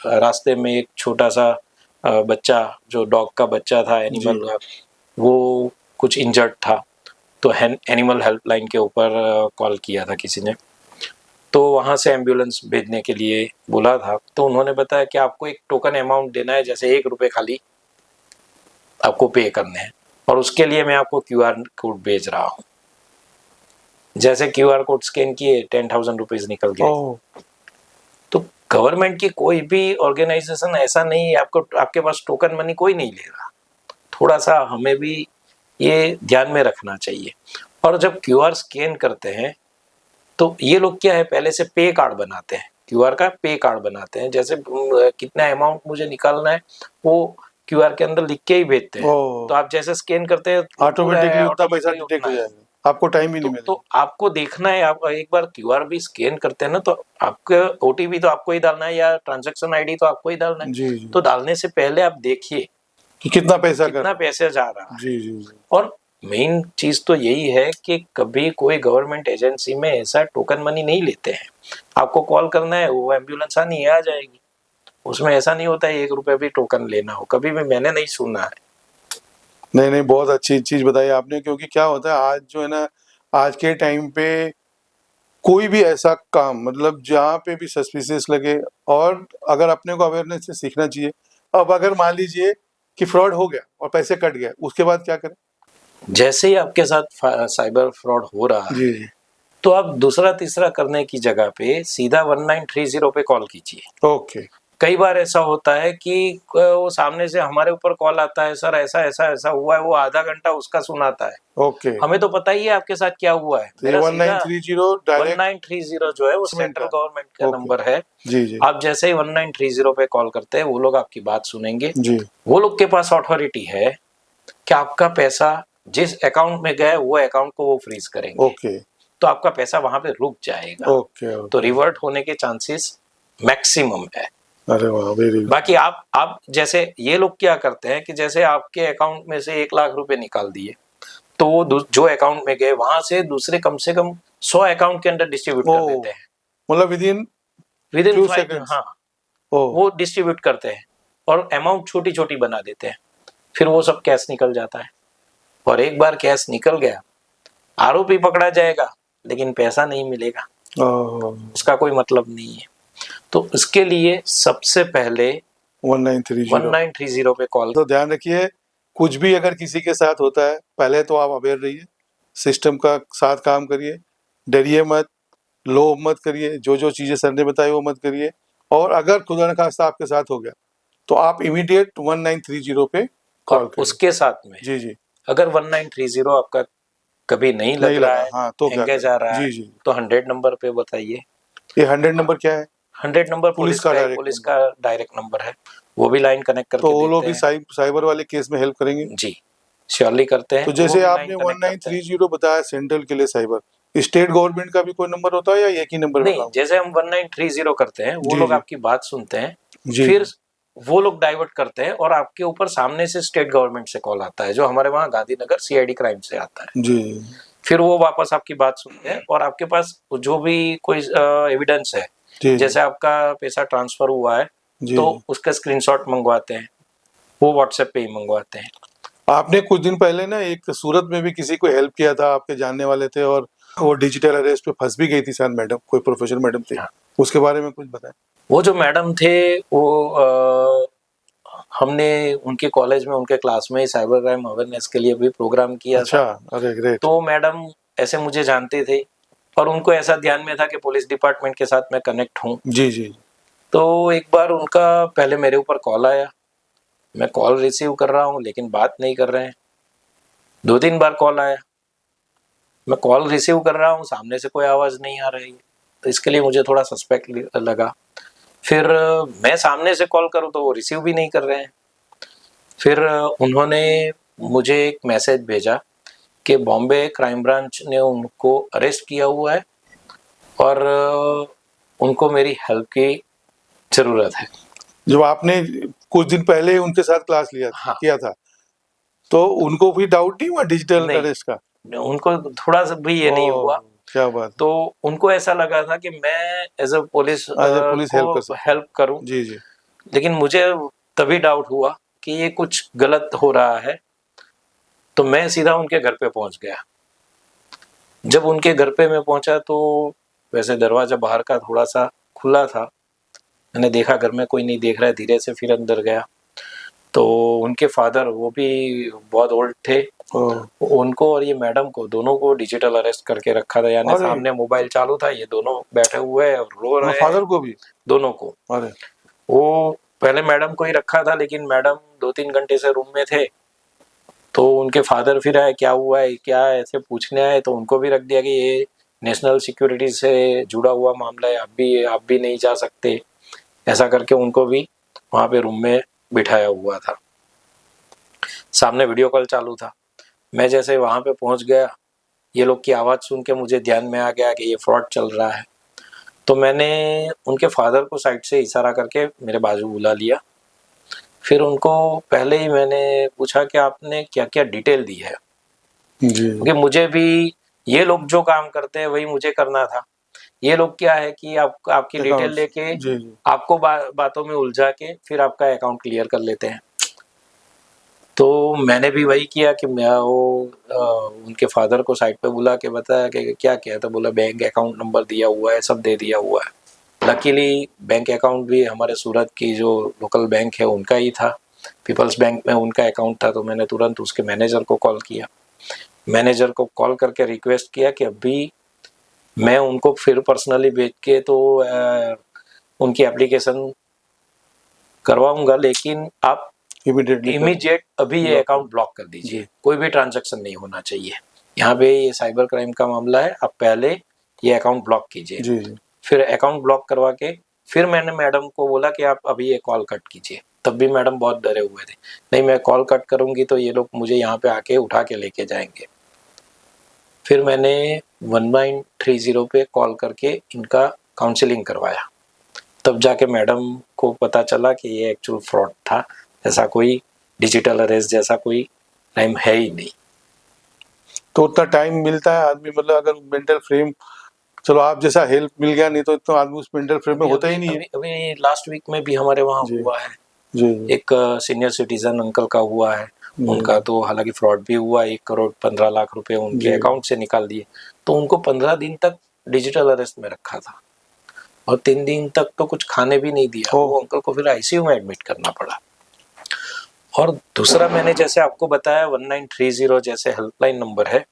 रास्ते में एक छोटा सा बच्चा, जो डॉग का बच्चा था, एनिमल, वो कुछ इंजर्ड था, तो एनिमल हेल्पलाइन के ऊपर कॉल किया था किसी ने, तो वहाँ से एम्बुलेंस भेजने के लिए बोला था। तो उन्होंने बताया कि आपको एक टोकन अमाउंट देना है, जैसे 1 रुपये खाली आपको पे करने हैं, और उसके लिए मैं आपको क्यूआर कोड भेज रहा हूँ। जैसे क्यूआर कोड स्कैन किए, 10,000 रुपीज निकल गए। ओह, तो गवर्नमेंट की कोई भी ऑर्गेनाइजेशन ऐसा नहीं है आपके पास टोकन मनी कोई नहीं ले रहा। थोड़ा सा हमें भी ये ध्यान में रखना चाहिए। और जब क्यूआर स्कैन करते हैं तो ये लोग क्या है, पहले से पे कार्ड बनाते हैं, क्यूआर का पे कार्ड बनाते हैं, जैसे कितना अमाउंट मुझे निकालना है वो क्यूआर के अंदर लिख के ही भेजते हैं। ओह। तो आप जैसे स्कैन करते हैं ऑटोमेटिकली उतना पैसा automatically डिटेक्ट हो उतना है। जाएगा, आपको टाइम भी नहीं मिलेगा। तो आपको देखना है, आप एक बार क्यूआर भी स्कैन करते हैं ना, तो आपका ओटीपी तो आपको ही डालना है या ट्रांजैक्शन आईडी तो आपको ही डालना है। जी जी। तो डालने से पहले आप देखिए कि कितना पैसा कितना पैसा जा रहा है। जी जी जी। और मेन चीज तो यही है कि कभी कोई गवर्नमेंट एजेंसी में ऐसा टोकन मनी नहीं लेते हैं। आपको कॉल करना है, वो एम्बुलेंस आनी है, आ जाएगी, उसमें ऐसा नहीं होता है 1 रुपए भी टोकन लेना हो, कभी भी मैंने नहीं सुना है। नहीं नहीं, बहुत अच्छी चीज बताई आपने, क्योंकि क्या होता है आज जो है ना, आज के टाइम पे कोई भी ऐसा काम मतलब जहाँ पे भी सस्पिशियस लगे, और अगर अपने को अवेयरनेस से सीखना चाहिए। अब अगर मान लीजिए कि फ्रॉड हो गया और पैसे कट गए, उसके बाद क्या करें? जैसे ही आपके साथ साइबर फ्रॉड हो रहा है, जी जी। तो आप दूसरा तीसरा करने की जगह पे सीधा 1930 पे कॉल कीजिए। ओके। कई बार ऐसा होता है कि वो सामने से हमारे ऊपर कॉल आता है, सर ऐसा ऐसा ऐसा हुआ है, वो आधा घंटा उसका सुनाता है, ओके। हमें तो पता ही है आपके साथ क्या हुआ है। तो ये 1930 डायरेक्ट 1930 जो है वो सेंट्रल गवर्नमेंट का ओके। नंबर है। जी जी आप जैसे ही 1930 पे कॉल करते हैं, वो लोग आपकी बात सुनेंगे। जी। वो लोग के पास अथॉरिटी है कि आपका पैसा जिस अकाउंट में गया है वो अकाउंट को वो फ्रीज करेंगे। ओके तो आपका पैसा वहां पे रुक जाएगा। ओके। तो रिवर्ट होने के चांसेस मैक्सिमम है। अरे वाह, वेरी गुड। बाकी आप जैसे ये लोग क्या करते हैं कि जैसे आपके अकाउंट में से 1 लाख रुपए निकाल दिए, तो वो जो अकाउंट में गए वहां से दूसरे कम से कम 100 अकाउंट के अंदर डिस्ट्रीब्यूट कर ओह। देते हैं मतलब with in with in few 5 seconds। हाँ, ओह। वो डिस्ट्रीब्यूट करते हैं और अमाउंट छोटी छोटी बना देते हैं। फिर वो सब कैश निकल जाता है, और एक बार कैश निकल गया, आरोपी पकड़ा जाएगा लेकिन पैसा नहीं मिलेगा, ओह। उसका कोई मतलब नहीं है। तो इसके लिए सबसे पहले 1930 पे कॉल। तो ध्यान रखिए, कुछ भी अगर किसी के साथ होता है, पहले तो आप अवेयर रहिए, सिस्टम का साथ काम करिए, डरिए मत, लोभ मत करिए, जो जो चीजें सर ने बताई वो मत करिए। और अगर खुदा न खास्ता आपके साथ हो गया तो आप इमीडिएट 1930 पे कॉल और करिए। उसके साथ में जी जी। अगर 1930 आपका कभी नहीं लग नहीं रहा लगा, है, हाँ, तो क्या एंगेज करें? आ रहा है, जी जी। तो 100 नंबर पे बताइए। ये 100 नंबर क्या है? 100 नंबर पुलिस का direct पुलिस का डायरेक्ट नंबर है, वो भी लाइन कनेक्ट करके तो वो लोग देते भी हैं। साइबर वाले केस में हेल्प करेंगे। जी श्योरली करते हैं। तो वो जैसे भी आपने line connect करते हैं। 1930 बताया सेंट्रल के लिए साइबर, स्टेट गवर्नमेंट का भी कोई नंबर होता है या एक ही नंबर नहीं, बताऊं? जैसे हम 1930 करते हैं, वो जी, लोग जी। आपकी बात सुनते हैं, जी फिर वो लोग डाइवर्ट करते हैं और आपके ऊपर सामने से स्टेट गवर्नमेंट से कॉल आता है, जो हमारे वहाँ गांधीनगर सीआईडी क्राइम से आता है। जी फिर वो वापस आपकी बात सुनते हैं और आपके पास जो भी कोई एविडेंस है, जी जैसे आपका पैसा ट्रांसफर हुआ है जी। तो उसका स्क्रीनशॉट मंगवाते हैं, वो व्हाट्सएप पे ही मंगवाते हैं। आपने कुछ दिन पहले ना एक सूरत में भी किसी को हेल्प किया था, आपके जानने वाले थे, और वो डिजिटल अरेस्ट पे फंस भी गई थी शायद मैडम, कोई प्रोफेसर मैडम थी, हाँ। उसके बारे में कुछ बताएं। वो जो मैडम थे वो हमने उनके कॉलेज में उनके क्लास में साइबर क्राइम अवेयरनेस के लिए भी प्रोग्राम किया अच्छा, था। अरे ग्रेट। तो मैडम ऐसे मुझे जानते थे और उनको ऐसा ध्यान में था कि पुलिस डिपार्टमेंट के साथ मैं कनेक्ट हूँ। जी जी। तो एक बार उनका पहले मेरे ऊपर कॉल आया, मैं कॉल रिसीव कर रहा हूँ लेकिन बात नहीं कर रहे हैं। 2-3 बार कॉल आया, मैं कॉल रिसीव कर रहा हूँ, सामने से कोई आवाज़ नहीं आ रही है, तो इसके लिए मुझे थोड़ा सस्पेक्ट लगा। फिर मैं सामने से कॉल करूँ तो वो रिसीव भी नहीं कर रहे हैं। फिर उन्होंने मुझे एक मैसेज भेजा कि बॉम्बे क्राइम ब्रांच ने उनको अरेस्ट किया हुआ है और उनको मेरी हेल्प की ज़रूरत है। जब आपने कुछ दिन पहले उनके साथ क्लास लिया हाँ। किया था, तो उनको भी डाउट नहीं हुआ डिजिटल नहीं। अरेस्ट का? उनको थोड़ा सा भी ये नहीं ओह, हुआ। क्या बात। तो उनको ऐसा लगा था कि मैं एज अ पुलिस हेल्प करूं। जी जी। लेकिन मुझे तभी डाउट हुआ कि ये कुछ गलत हो रहा है, तो मैं सीधा उनके घर पे पहुंच गया। जब उनके घर पे मैं पहुंचा तो वैसे दरवाजा बाहर का थोड़ा सा खुला था, मैंने देखा घर में कोई नहीं देख रहा है, धीरे से फिर अंदर गया तो उनके फादर, वो भी बहुत ओल्ड थे, उनको और ये मैडम को दोनों को डिजिटल अरेस्ट करके रखा था, यानी सामने मोबाइल चालू था, ये दोनों बैठे हुए और रो रहे हैं। फादर को भी? दोनों को। अरे। वो पहले मैडम को ही रखा था, लेकिन मैडम 2-3 घंटे से रूम में थे, तो उनके फादर फिर आए, क्या हुआ है क्या, ऐसे पूछने आए, तो उनको भी रख दिया कि ये नेशनल सिक्योरिटी से जुड़ा हुआ मामला है, आप भी नहीं जा सकते, ऐसा करके उनको भी वहाँ पे रूम में बिठाया हुआ था। सामने वीडियो कॉल चालू था। मैं जैसे वहाँ पे पहुँच गया, ये लोग की आवाज़ सुन के मुझे ध्यान में आ गया कि ये फ्रॉड चल रहा है। तो मैंने उनके फादर को साइड से इशारा करके मेरे बाजू बुला लिया। फिर उनको पहले ही मैंने पूछा कि आपने क्या क्या डिटेल दी है, जी क्योंकि मुझे भी ये लोग जो काम करते हैं वही मुझे करना था। ये लोग क्या है कि आपकी डिटेल Accounts, लेके जी जी आपको बातों में उलझा के फिर आपका अकाउंट क्लियर कर लेते हैं। तो मैंने भी वही किया कि मैं उनके फादर को साइड पे बुला के बताया कि क्या किया, तो बोला बैंक अकाउंट नंबर दिया हुआ है, सब दे दिया हुआ है। लकीली बैंक अकाउंट भी हमारे सूरत की जो लोकल बैंक है उनका ही था, पीपल्स बैंक में उनका अकाउंट था। तो मैंने तुरंत उसके मैनेजर को कॉल किया। मैनेजर को कॉल करके रिक्वेस्ट किया कि अभी मैं उनको फिर पर्सनली भेज के तो उनकी एप्लीकेशन करवाऊंगा, लेकिन आप इमीडिएटली इमीडिएट अभी ये अकाउंट ब्लॉक कर दीजिए, कोई भी ट्रांजैक्शन नहीं होना चाहिए। यहाँ पे ये साइबर क्राइम का मामला है, आप पहले ये अकाउंट ब्लॉक कीजिए। जी जी फिर अकाउंट ब्लॉक करवा के फिर मैंने मैडम को बोला कि आप अभी ये कॉल कट कीजिए। तब भी मैडम बहुत डरे हुए थे, नहीं मैं कॉल कट करूंगी तो ये लोग मुझे यहाँ पे आके उठा के लेके जाएंगे। फिर मैंने 1930 पे कॉल करके इनका काउंसलिंग करवाया। तब जाके मैडम को पता चला कि ये एक्चुअल फ्रॉड था, ऐसा कोई डिजिटल अरेस्ट जैसा कोई क्राइम है ही नहीं। तो उतना टाइम मिलता है आदमी, मतलब अगर मेंटल फ्रेम, चलो आप जैसा हेल्प मिल गया, नहीं तो इतना आदमी उस मेंटल फ्रेम में होता ही नहीं है। अभी लास्ट वीक में भी हमारे वहाँ जी। हुआ है, जी एक सीनियर सिटीजन अंकल का हुआ है। उनका तो हालांकि फ्रॉड भी हुआ, 1,15,00,000 रुपए उनके जी। अकाउंट से निकाल दिए। तो उनको 15 दिन तक डिजिटल अरेस्ट में रखा था और 3 दिन तक तो कुछ खाने भी नहीं दिया। ओह। वो अंकल को फिर आईसीयू में एडमिट करना पड़ा। और दूसरा मैंने जैसे आपको बताया 1930 जैसे हेल्पलाइन नंबर है,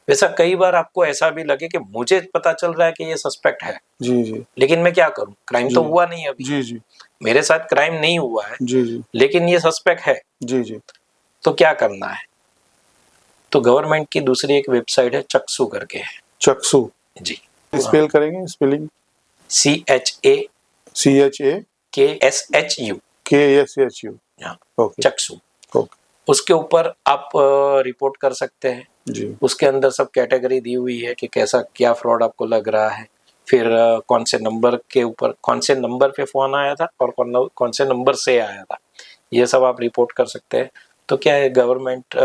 वैसा कई बार आपको ऐसा भी लगे कि मुझे पता चल रहा है कि ये सस्पेक्ट है, जी जी लेकिन मैं क्या करूं, क्राइम तो जी। हुआ नहीं अभी, जी जी मेरे साथ क्राइम नहीं हुआ है, जी जी लेकिन ये सस्पेक्ट है, जी जी तो क्या करना है। तो गवर्नमेंट की दूसरी एक वेबसाइट है चक्षु करके है चक्षु, जी, स्पेल करेंगे, स्पेलिंग? CHAKSHU, KSHU, हाँ, ओके चक्षु। ओके उसके ऊपर आप रिपोर्ट कर सकते हैं। जी उसके अंदर सब कैटेगरी दी हुई है कि कैसा क्या फ्रॉड आपको लग रहा है, फिर कौन से नंबर के ऊपर, कौन से नंबर पे फोन आया था और कौन से नंबर से आया था, ये सब आप रिपोर्ट कर सकते हैं। तो क्या है, गवर्नमेंट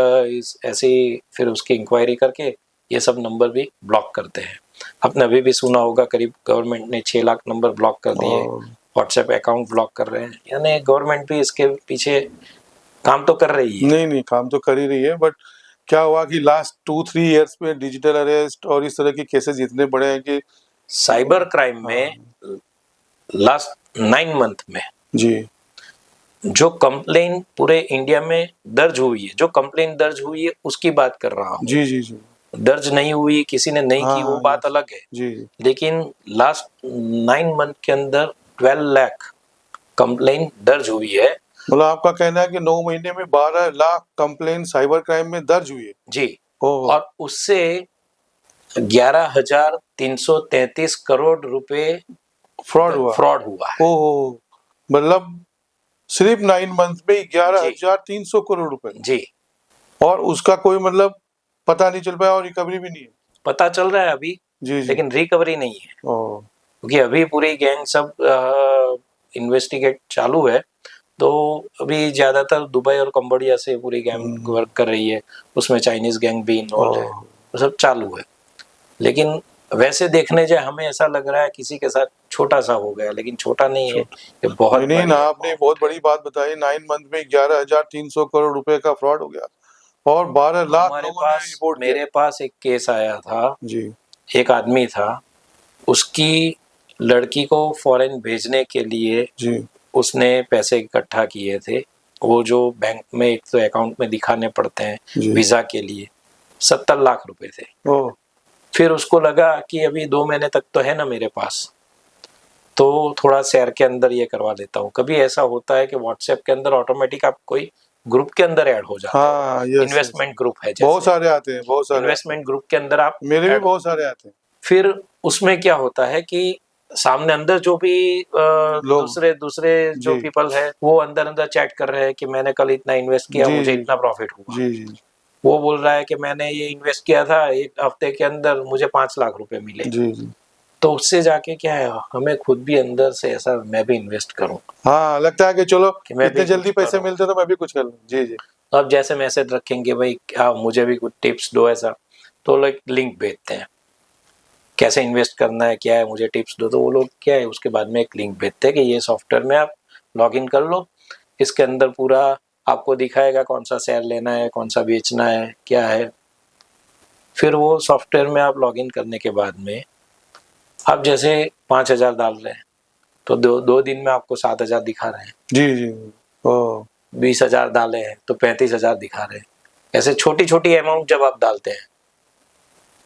ऐसे ही फिर उसकी इंक्वायरी करके ये सब नंबर भी ब्लॉक करते हैं। आपने अभी भी सुना होगा करीब गवर्नमेंट ने 6 लाख नंबर ब्लॉक कर दिए, व्हाट्सएप अकाउंट ब्लॉक कर रहे हैं। यानी गवर्नमेंट भी इसके पीछे काम तो कर रही है। नहीं काम तो कर ही रही है, बट क्या हुआ कि लास्ट 2-3 इयर्स में डिजिटल अरेस्ट और इस तरह के केसेस इतने बड़े हैं कि साइबर क्राइम में लास्ट 9 मंथ में जी जो कंप्लेन पूरे इंडिया में दर्ज हुई है, जो कंप्लेन दर्ज हुई है उसकी बात कर रहा हूँ। जी जी जी दर्ज नहीं हुई, किसी ने नहीं की, वो बात अलग है। जी लेकिन लास्ट 9 मंथ के अंदर 12 लाख कंप्लेन दर्ज हुई है। मतलब आपका कहना है कि 9 महीने में 12 लाख कंप्लेन साइबर क्राइम में दर्ज हुई है? जी, ओह। और उससे 11,333 करोड़ रुपए फ्रॉड हुआ है। ओह, मतलब सिर्फ 9 मंथ में 11,300 करोड़ रुपए। जी, और उसका कोई मतलब पता नहीं चल पाया और रिकवरी भी नहीं है? पता चल रहा है अभी, जी जी लेकिन रिकवरी नहीं है, ओह क्योंकि अभी पूरी गैंग सब इन्वेस्टिगेट चालू है। तो अभी ज्यादातर दुबई और कंबोडिया से पूरी गैंग वर्क कर रही है, उसमें चाइनीज गैंग भी इन्वॉल्व है, वो सब चालू है। लेकिन वैसे देखने जाए हमें ऐसा लग रहा है किसी के साथ छोटा सा हो गया, लेकिन छोटा नहीं है, ये बहुत नहीं ना, आपने बहुत बड़ी बात बताई। 9 मंथ में 11,300 करोड़ रुपए का फ्रॉड हो गया और 12 लाख लोगों ने रिपोर्ट किया। मेरे पास एक केस आया था जी, एक आदमी था, उसकी लड़की को फॉरेन भेजने के लिए जी, उसने पैसे इकट्ठा किए थे, वो जो बैंक में एक तो अकाउंट में दिखाने पड़ते हैं वीजा के लिए, 70 लाख रुपए थे। ओह, फिर उसको लगा कि अभी 2 महीने तक तो है ना मेरे पास, तो थोड़ा शेयर के अंदर ये करवा देता हूँ। कभी ऐसा होता है कि व्हाट्सएप के अंदर ऑटोमेटिक आप कोई ग्रुप के अंदर ऐड हो जाते हाँ, हैं, इन्वेस्टमेंट ग्रुप है, बहुत सारे आते हैं, बहुत सारे इन्वेस्टमेंट ग्रुप के अंदर आप मेरे भी बहुत सारे आते हैं। फिर उसमें क्या होता है कि सामने अंदर जो भी दूसरे दूसरे जो जी। पीपल है वो अंदर अंदर चैट कर रहे हैं कि मैंने कल इतना इन्वेस्ट किया, जी, मुझे जी। इतना प्रॉफिट हुआ। जी जी वो बोल रहा है कि मैंने ये इन्वेस्ट किया था, एक हफ्ते के अंदर मुझे 5 लाख रुपए मिले। जी जी। तो उससे जाके क्या है, हमें खुद भी अंदर से ऐसा मैं भी इन्वेस्ट करूं। हाँ, लगता है कि चलो कि मैं इतने भी जल्दी कुछ पैसे करूं। मिलते तो मैं भी कुछ कर लूँ। जी जी। तो अब जैसे मैसेज रखेंगे भाई क्या मुझे भी कुछ टिप्स दो ऐसा, तो लोग लिंक भेजते हैं कैसे इन्वेस्ट करना है, क्या है, मुझे टिप्स दो। तो वो लोग क्या है उसके बाद में एक लिंक भेजते हैं कि ये सॉफ्टवेयर में आप लॉग इन कर लो, इसके अंदर पूरा आपको दिखाएगा कौन सा शेयर लेना है, कौन सा बेचना है, क्या है। फिर वो सॉफ्टवेयर में आप लॉग इन करने के बाद में आप जैसे 5,000 डाल रहे हैं तो दो दिन में आपको 7,000 दिखा रहे हैं। जी जी। ओ 20,000 डाले हैं तो 35,000 दिखा रहे हैं। ऐसे छोटी छोटी अमाउंट जब आप डालते हैं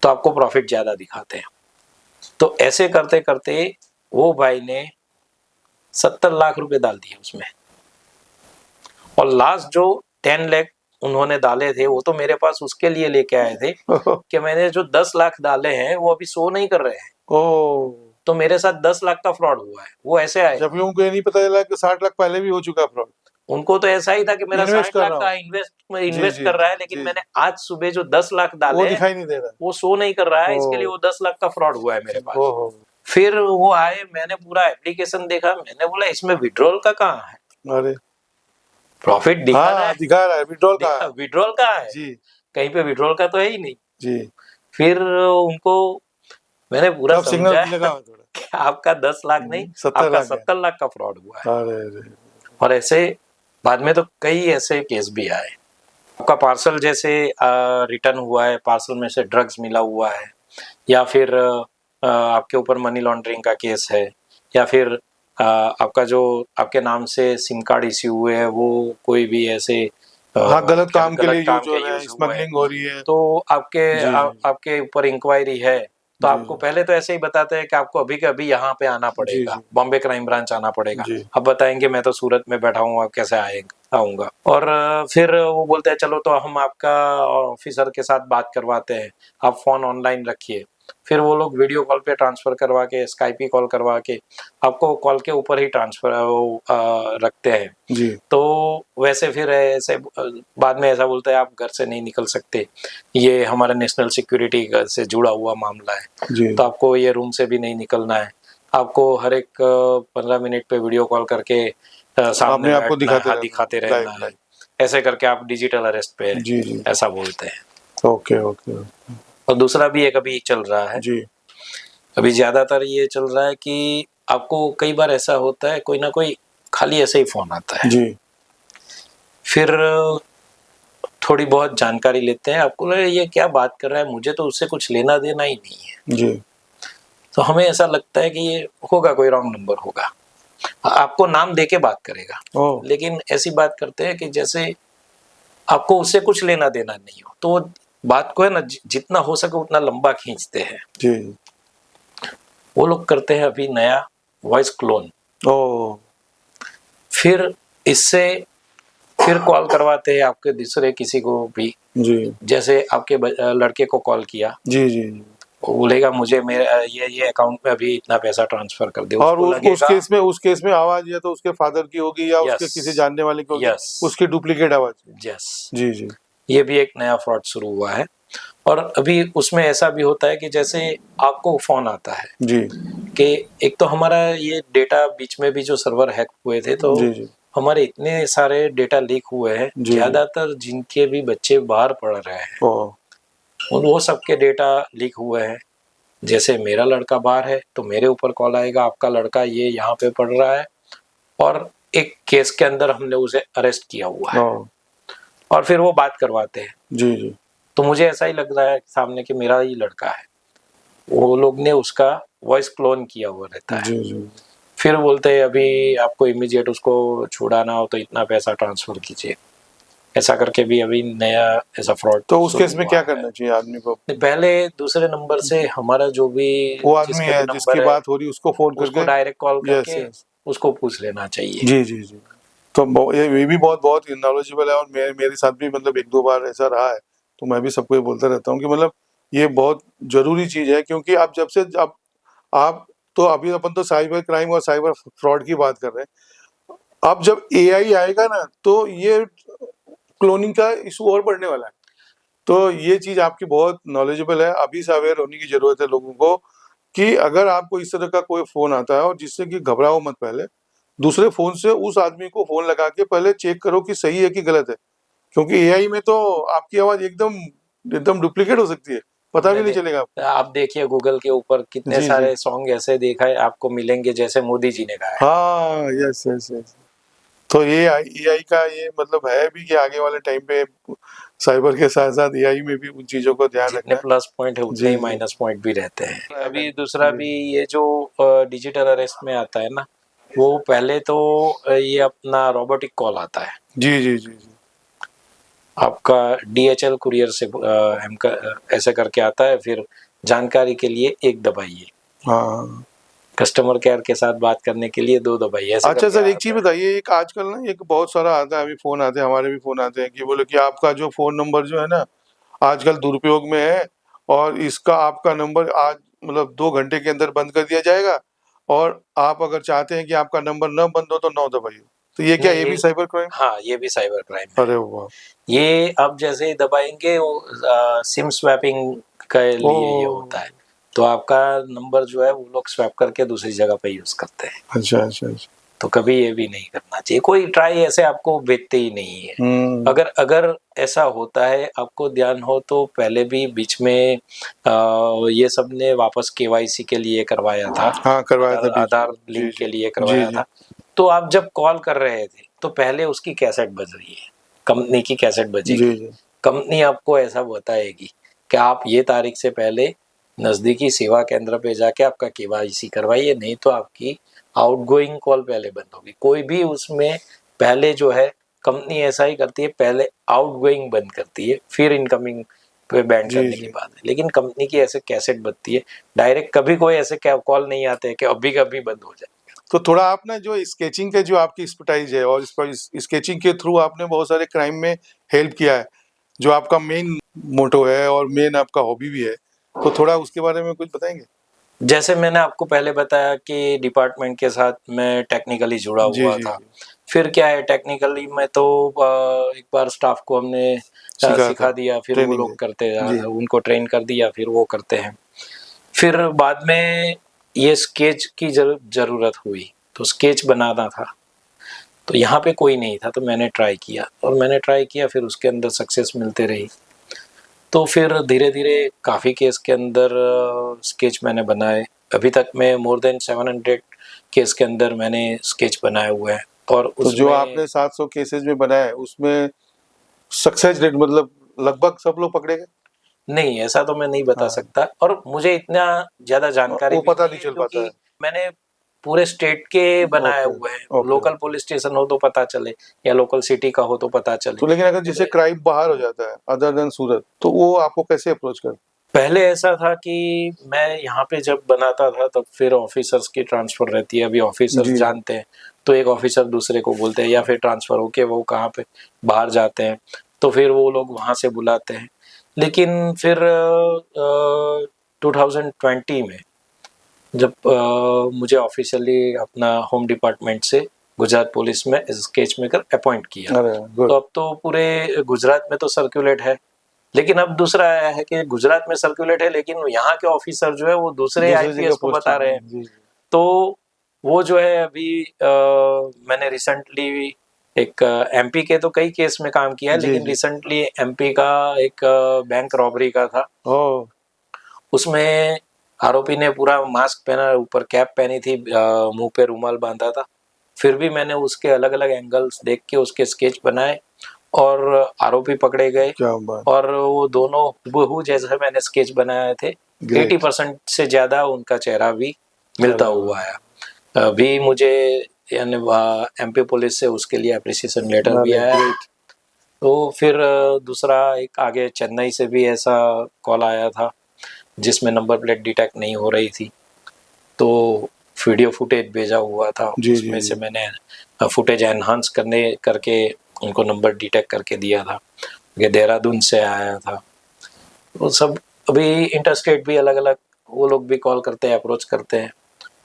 तो आपको प्रॉफिट ज्यादा दिखाते हैं। तो ऐसे करते करते वो भाई ने 70 लाख रुपए डाल दिए उसमें, और लास्ट जो 10 लाख उन्होंने डाले थे वो तो मेरे पास उसके लिए लेके आए थे कि मैंने जो 10 लाख डाले हैं वो अभी शो नहीं कर रहे हैं, ओ तो मेरे साथ 10 लाख का फ्रॉड हुआ है। वो ऐसे आए, जबकि उनको ये नहीं पता चला कि 60 लाख पहले भी हो चुका फ्रॉड। उनको तो ऐसा ही था कि मेरा इन्वेस्ट 60 कर लाख रहा का हूँ। इन्वेस्ट जी, कर रहा है, लेकिन जी। मैंने आज सुबह जो 10 लाख वो डाले दिखाई नहीं दे रहा। वो शो नहीं कर रहा है, इसके ओ। लिए वो 10 लाख का फ्रॉड हुआ है मेरे पास। ओहो। फिर वो आए, मैंने पूरा एप्लीकेशन देखा, मैंने बोला इसमें विड्रॉल का कहाँ है, अरे प्रॉफिट दिखा रहा हाँ, है, दिखा रहा है विड्रॉल का। विड्रॉल कहाँ है, जी कहीं पे विड्रॉल का तो है ही नहीं। जी। फिर उनको मैंने पूरा तब सिग्नल समझाया लगा थोड़ा। कि आपका 10 लाख नहीं, 70 आपका लाख है। 70 लाख का फ्रॉड हुआ है। अरे अरे। और ऐसे बाद में तो कई ऐसे केस भी आए। आपका पार्सल जैसे रिटर्न हुआ है, पार्सल में से ड्रग्स मिला हुआ है, या फिर आपके ऊपर मनी लॉन्ड्रिंग का केस है, या फिर आपका जो आपके नाम से सिम कार्ड इश्यू हुए हैं वो कोई भी ऐसे हाँ, गलत काम के लिए गलत काम यूज हो के रहा है, यूज हुआ है, स्मगलिंग हो रही है। तो आपके जी, जी। आपके ऊपर इंक्वायरी है, तो जी, आपको जी। पहले तो ऐसे ही बताते हैं कि आपको अभी के अभी यहाँ पे आना जी, पड़ेगा, जी। बॉम्बे क्राइम ब्रांच आना पड़ेगा। जी। अब बताएंगे मैं तो सूरत में बैठा हूँ, आप कैसे आऊंगा। और फिर वो बोलते हैं चलो तो हम आपका ऑफिसर के साथ बात करवाते हैं, आप फोन ऑनलाइन रखिए। फिर वो लोग वीडियो कॉल पे ट्रांसफर करवा के, स्काइपी कॉल करवा के आपको कॉल के ऊपर ही ट्रांसफर रखते हैं। जी तो वैसे फिर ऐसे बाद में ऐसा बोलते हैं आप घर से नहीं निकल सकते, ये हमारा नेशनल सिक्योरिटी से जुड़ा हुआ मामला है, जी। तो आपको ये रूम से भी नहीं निकलना है, आपको हर एक 15 मिनट पे वीडियो कॉल करके सामने अपने आप को बैठना है, दिखाते दिखाते रहना है, रहना है, लाइव। ऐसे करके आप डिजिटल अरेस्ट पे हैं, जी जी। ऐसा बोलते हैं। Okay okay. और दूसरा भी एक अभी चल रहा है, जी अभी ज्यादातर ये चल रहा है कि आपको कई बार ऐसा होता है कोई ना कोई खाली ऐसे ही फोन आता है, जी फिर थोड़ी बहुत जानकारी लेते हैं, आपको लगे ये क्या बात कर रहा है, मुझे तो उससे कुछ लेना देना ही नहीं है। जी। तो हमें ऐसा लगता है कि ये होगा कोई रॉन्ग नंबर होगा, आपको नाम दे के बात करेगा, ओ लेकिन ऐसी बात करते हैं कि जैसे आपको उससे कुछ लेना देना नहीं हो, तो वो बात को है ना जितना हो सके उतना लंबा खींचते हैं। जी। वो लोग करते हैं अभी नया वॉइस क्लोन, ओ फिर इससे फिर कॉल करवाते हैं आपके दूसरे किसी को भी, जी जैसे आपके लड़के को कॉल किया, जी जी। वो बोलेगा मुझे मेरे ये अकाउंट में अभी इतना पैसा ट्रांसफर कर दे, और उसको उस केस में आवाज या तो उसके फादर की होगी या उसके Yes. किसी जानने वाले की होगी, Yes. उसकी डुप्लीकेट आवाज। यस, जी जी। ये भी एक नया फ्रॉड शुरू हुआ है। और अभी उसमें ऐसा भी होता है कि जैसे आपको फोन आता है जी कि एक तो हमारा ये डेटा बीच में भी जो सर्वर हैक हुए थे, तो जी जी। हमारे इतने सारे डेटा लीक हुए हैं, जी। ज्यादातर जिनके भी बच्चे बाहर पढ़ रहे हैं ओ वो सबके डेटा लीक हुए हैं। जैसे मेरा लड़का बाहर है तो मेरे ऊपर कॉल आएगा, आपका लड़का ये यहाँ पे पढ़ रहा है, और एक केस के अंदर हमने उसे अरेस्ट किया हुआ है, ओ और फिर वो बात करवाते हैं। जी जी। तो मुझे ऐसा ही लग रहा है सामने कि मेरा ही लड़का है, वो लोग ने उसका वॉइस क्लोन किया हुआ रहता है। जी जी। फिर बोलते हैं अभी आपको इमीडिएट उसको छुड़ाना हो तो इतना पैसा ट्रांसफर कीजिए, ऐसा करके भी अभी नया ऐसा फ्रॉड। तो उस केस में क्या करना चाहिए आदमी को? पहले दूसरे नंबर से हमारा जो भी वो आदमी जिसके है भी जिसकी नंबर है, बात हो रही उसको फोन उसको करके। डायरेक्ट कॉल यस करके यस। उसको पूछ लेना चाहिए। जी जी जी। तो ये भी बहुत नॉलेजेबल है, और मेरे साथ भी मतलब एक दो बार ऐसा रहा है, तो मैं भी सबको ये बोलता रहता हूँ कि मतलब ये बहुत जरूरी चीज है, क्योंकि अब जब से अब आप तो अभी अपन तो साइबर क्राइम और साइबर फ्रॉड की बात कर रहे हैं, अब जब एआई आएगा ना तो ये क्लोनिंग का इशू और बढ़ने वाला है। तो ये चीज आपकी बहुत नॉलेजेबल है, अभी से अवेयर होने की जरूरत है लोगों को कि अगर आपको इस तरह का कोई फोन आता है और जिससे कि घबराओ मत, पहले दूसरे फोन से उस आदमी को फोन लगा के पहले चेक करो कि सही है कि गलत है, क्योंकि एआई में तो आपकी आवाज एकदम एकदम डुप्लीकेट हो सकती है, पता भी नहीं चलेगा आपको। आप देखिए गूगल के ऊपर कितने जी, जी। सारे सॉन्ग ऐसे देखा है आपको मिलेंगे जैसे मोदी जी ने गाया है। हाँ, यस यस यस। तो ये एआई का ये मतलब है भी कि आगे वाले टाइम पे साइबर के साथ साथ एआई में भी उन चीजों को ध्यान जितने रखना है। प्लस पॉइंट है जी, उतने ही जी। माइनस पॉइंट भी रहते हैं। अभी जी। दूसरा भी ये जो डिजिटल अरेस्ट में आता है ना, वो पहले तो ये अपना रोबोटिक कॉल आता है, जी जी जी जी। आपका डीएचएल कुरियर से ऐसे करके आता है, फिर जानकारी के लिए 1 दबाइए, हाँ। कस्टमर केयर के साथ बात करने के लिए 2 दबाइए, ऐसे अच्छा करके सर, एक आता चीज है। बताइए, एक आजकल ना एक बहुत सारा आता है, अभी फोन आते हैं, हमारे भी फोन आते हैं कि बोले कि आपका जो फोन नंबर जो है ना आजकल दुरुपयोग में है, और इसका आपका नंबर आज मतलब 2 घंटे के अंदर बंद कर दिया जाएगा, और आप अगर चाहते हैं कि आपका नंबर न बंद हो तो 9 दबाइए। तो ये क्या, नहीं, ये भी साइबर क्राइम? हाँ, ये भी साइबर क्राइम है। अरे वाह। ये अब जैसे ही दबाएंगे वो सिम स्वैपिंग के लिए ये होता है, तो आपका नंबर जो है वो लोग स्वैप करके दूसरी जगह पे यूज करते हैं। अच्छा अच्छा अच्छा। तो कभी ये भी नहीं करना चाहिए, कोई ट्राई ऐसे आपको भेजते ही नहीं है। अगर अगर ऐसा होता है आपको ध्यान हो तो पहले भी बीच में ये सब ने वापस केवाईसी के लिए करवाया था, हाँ, करवाया था बीच में। आधार जी, लिंक जी। के लिए जी, करवाया जी। था। तो आप जब कॉल कर रहे थे तो पहले उसकी कैसेट बज रही है, कंपनी की कैसेट जी बजेगी, जी। कंपनी आपको ऐसा बताएगी कि आप ये तारीख से पहले नजदीकी सेवा केंद्र पे जाके आपका केवाईसी करवाइए, नहीं तो आपकी आउटगोइंग कॉल पहले बंद होगी। कोई भी उसमें पहले जो है कंपनी ऐसा ही करती है, पहले आउटगोइंग बंद करती है, फिर इनकमिंग पे बैंड जी, करने जी। की बात है। लेकिन कंपनी की ऐसे कैसेट बजती है, डायरेक्ट कभी कोई ऐसे कॉल नहीं आते कि अभी कभी बंद हो जाए। तो थोड़ा आप ना जो स्केचिंग के जो आपकी एक्सपर्टाइज है, और इस पर स्केचिंग के थ्रू आपने बहुत सारे क्राइम में हेल्प किया है, जो आपका मेन मोटो है और मेन आपका हॉबी भी है, तो थोड़ा उसके बारे में कुछ बताएंगे? जैसे मैंने आपको पहले बताया कि डिपार्टमेंट के साथ मैं टेक्निकली जुड़ा जी हुआ जी था। जी। फिर क्या है, टेक्निकली में तो एक बार स्टाफ को हमने सिखा दिया, फिर वो ट्रेनिंग लोग है। करते जी। उनको ट्रेन कर दिया, फिर वो करते हैं। फिर बाद में ये स्केच की जरूरत हुई, तो स्केच बनाना था, तो यहाँ पे कोई नहीं था, तो मैंने ट्राई किया, फिर उसके अंदर सक्सेस मिलते रही। तो फिर धीरे धीरे काफ़ी केस के अंदर स्केच मैंने बनाए। अभी तक मैं मोर देन 700 केस के अंदर मैंने स्केच बनाए हुए हैं। और तो जो उसमें आपने 700 केसेस में बनाया है, उसमें सक्सेस रेट मतलब लगभग सब लोग पकड़े गए? नहीं, ऐसा तो मैं नहीं बता हाँ। सकता, और मुझे इतना ज़्यादा जानकारी वो भी पता नहीं नहीं है, चल पाता है। क्योंकि मैंने पूरे स्टेट के बनाए ओके, हुए हैं। ओके। लोकल पुलिस स्टेशन हो तो पता चले, या लोकल सिटी का हो तो पता चले। तो लेकिन अगर जैसे क्राइम बाहर हो जाता है अदर देन सूरत, तो वो आपको कैसे अप्रोच कर? पहले ऐसा था कि मैं यहाँ पे जब बनाता था तब फिर ऑफिसर्स की ट्रांसफर रहती है। अभी ऑफिसर्स जी। जानते हैं तो एक ऑफिसर दूसरे को बोलते हैं, या फिर ट्रांसफर होके वो कहाँ पे बाहर जाते हैं तो फिर वो लोग वहाँ से बुलाते हैं। लेकिन फिर 2020 में जब मुझे ऑफिशियली अपना होम डिपार्टमेंट से गुजरात पुलिस में स्केच मेकर अपॉइंट किया, अरे गुड। तो अब तो पूरे गुजरात में तो सर्कुलेट है। लेकिन अब दूसरा आया है कि गुजरात में सर्कुलेट है, लेकिन यहाँ के ऑफिसर जो है वो दूसरे दूसरी आईपीएस जगह को पोस्ट बता रहे हैं। जी। तो वो जो है अभी मैंने रिसेंटली एक एमपी के तो कई केस में काम किया है, जी, लेकिन जी। रिसेंटली एमपी का एक बैंक रॉबरी का था। ओह। उसमें आरोपी ने पूरा मास्क पहना, ऊपर कैप पहनी थी, मुंह पे रुमाल बांधा था। फिर भी मैंने उसके अलग अलग एंगल्स देख के उसके स्केच बनाए और आरोपी पकड़े गए। क्या बात। और वो दोनों हुबहू जैसे मैंने स्केच बनाए थे, Great. 80% से ज्यादा उनका चेहरा भी मिलता अरे हुआ है। अभी मुझे यानी एमपी पुलिस से उसके लिए अप्रिसिएशन लेटर भी अरे आया है। great. तो फिर दूसरा एक आगे चेन्नई से भी ऐसा कॉल आया था जिसमें नंबर प्लेट डिटेक्ट नहीं हो रही थी, तो वीडियो फुटेज भेजा हुआ था। जी, उसमें जी, से जी। मैंने फुटेज एनहांस करके उनको नंबर डिटेक्ट करके दिया था। ये देहरादून से आया था। वो सब अभी इंटरस्टेट भी अलग अलग वो लोग भी कॉल करते हैं, अप्रोच करते हैं,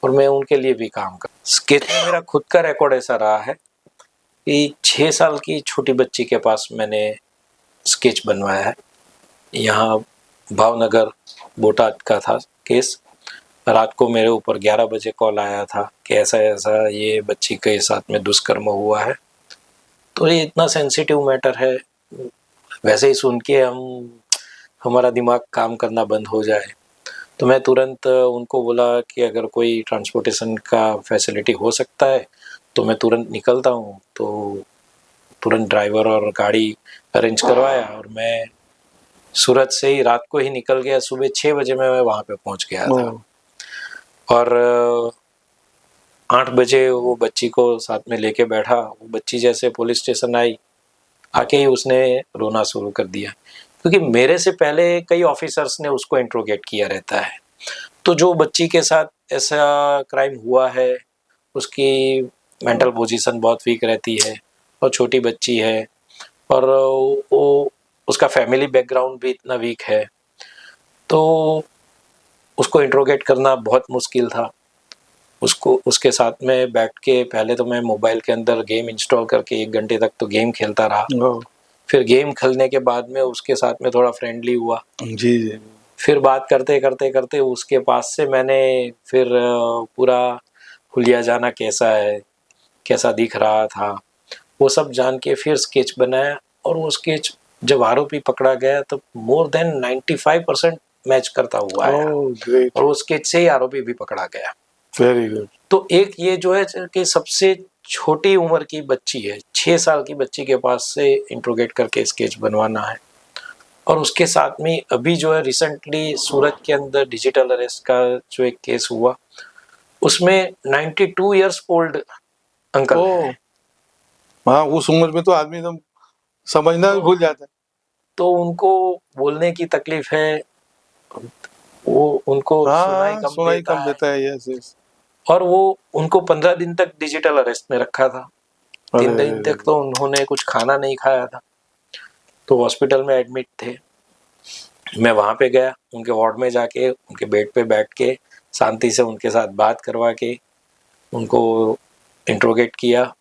और मैं उनके लिए भी काम कर। स्केच में मेरा खुद का रिकॉर्ड ऐसा रहा है कि 6 साल की छोटी बच्ची के पास मैंने स्केच बनवाया है। यहाँ भावनगर बोटाद का था केस। रात को मेरे ऊपर 11 बजे कॉल आया था कि ऐसा ऐसा ये बच्ची के साथ में दुष्कर्म हुआ है। तो ये इतना सेंसिटिव मैटर है, वैसे ही सुन के हमारा दिमाग काम करना बंद हो जाए। तो मैं तुरंत उनको बोला कि अगर कोई ट्रांसपोर्टेशन का फैसिलिटी हो सकता है तो मैं तुरंत निकलता हूँ। तो तुरंत ड्राइवर और गाड़ी अरेंज करवाया और मैं सूरत से ही रात को ही निकल गया। सुबह 6 बजे मैं वहाँ पे पहुँच गया था और 8 बजे वो बच्ची को साथ में लेके बैठा। वो बच्ची जैसे पुलिस स्टेशन आई, आके ही उसने रोना शुरू कर दिया, क्योंकि मेरे से पहले कई ऑफिसर्स ने उसको इंट्रोगेट किया रहता है। तो जो बच्ची के साथ ऐसा क्राइम हुआ है उसकी मेंटल पोजीशन बहुत वीक रहती है और छोटी बच्ची है, और वो उसका फैमिली बैकग्राउंड भी इतना वीक है, तो उसको इंट्रोगेट करना बहुत मुश्किल था। उसको उसके साथ में बैठ के पहले तो मैं मोबाइल के अंदर गेम इंस्टॉल करके 1 घंटे तक तो गेम खेलता रहा। फिर गेम खेलने के बाद में उसके साथ में थोड़ा फ्रेंडली हुआ। जी जी। फिर बात करते करते करते उसके पास से मैंने फिर पूरा हुलिया जाना कैसा है, कैसा दिख रहा था, वो सब जान के फिर स्केच बनाया। और वो स्केच जब आरोपी पकड़ा गया तो मोर देन 95% मैच करता हुआ है, ग्रेट। और वो स्केच से ही आरोपी भी पकड़ा गया। Very good. तो एक ये जो है कि सबसे छोटी उम्र की बच्ची है, 6 साल की बच्ची के पास से इंट्रोगेट करके स्केच बनवाना है। और उसके साथ में अभी जो है रिसेंटली सूरत के अंदर डिजिटल अरेस्ट का जो एक केस हुआ, उसमें 92 इयर्स ओल्ड अंकल है। हाँ, उस उम्र में तो आदमी एकदम समझना भी भूल जाता है। तो उनको बोलने की तकलीफ है, वो उनको सुनाई कम देता है। Yes yes. और वो उनको 15 दिन तक डिजिटल अरेस्ट में रखा था। 3 दिन तक तो उन्होंने कुछ खाना नहीं खाया था, तो हॉस्पिटल में एडमिट थे। मैं वहाँ पे गया, उनके वार्ड में जाके उनके बेड पे बैठ के शांति से उनके साथ बात करवा के उनको इंट्रोगेट किया,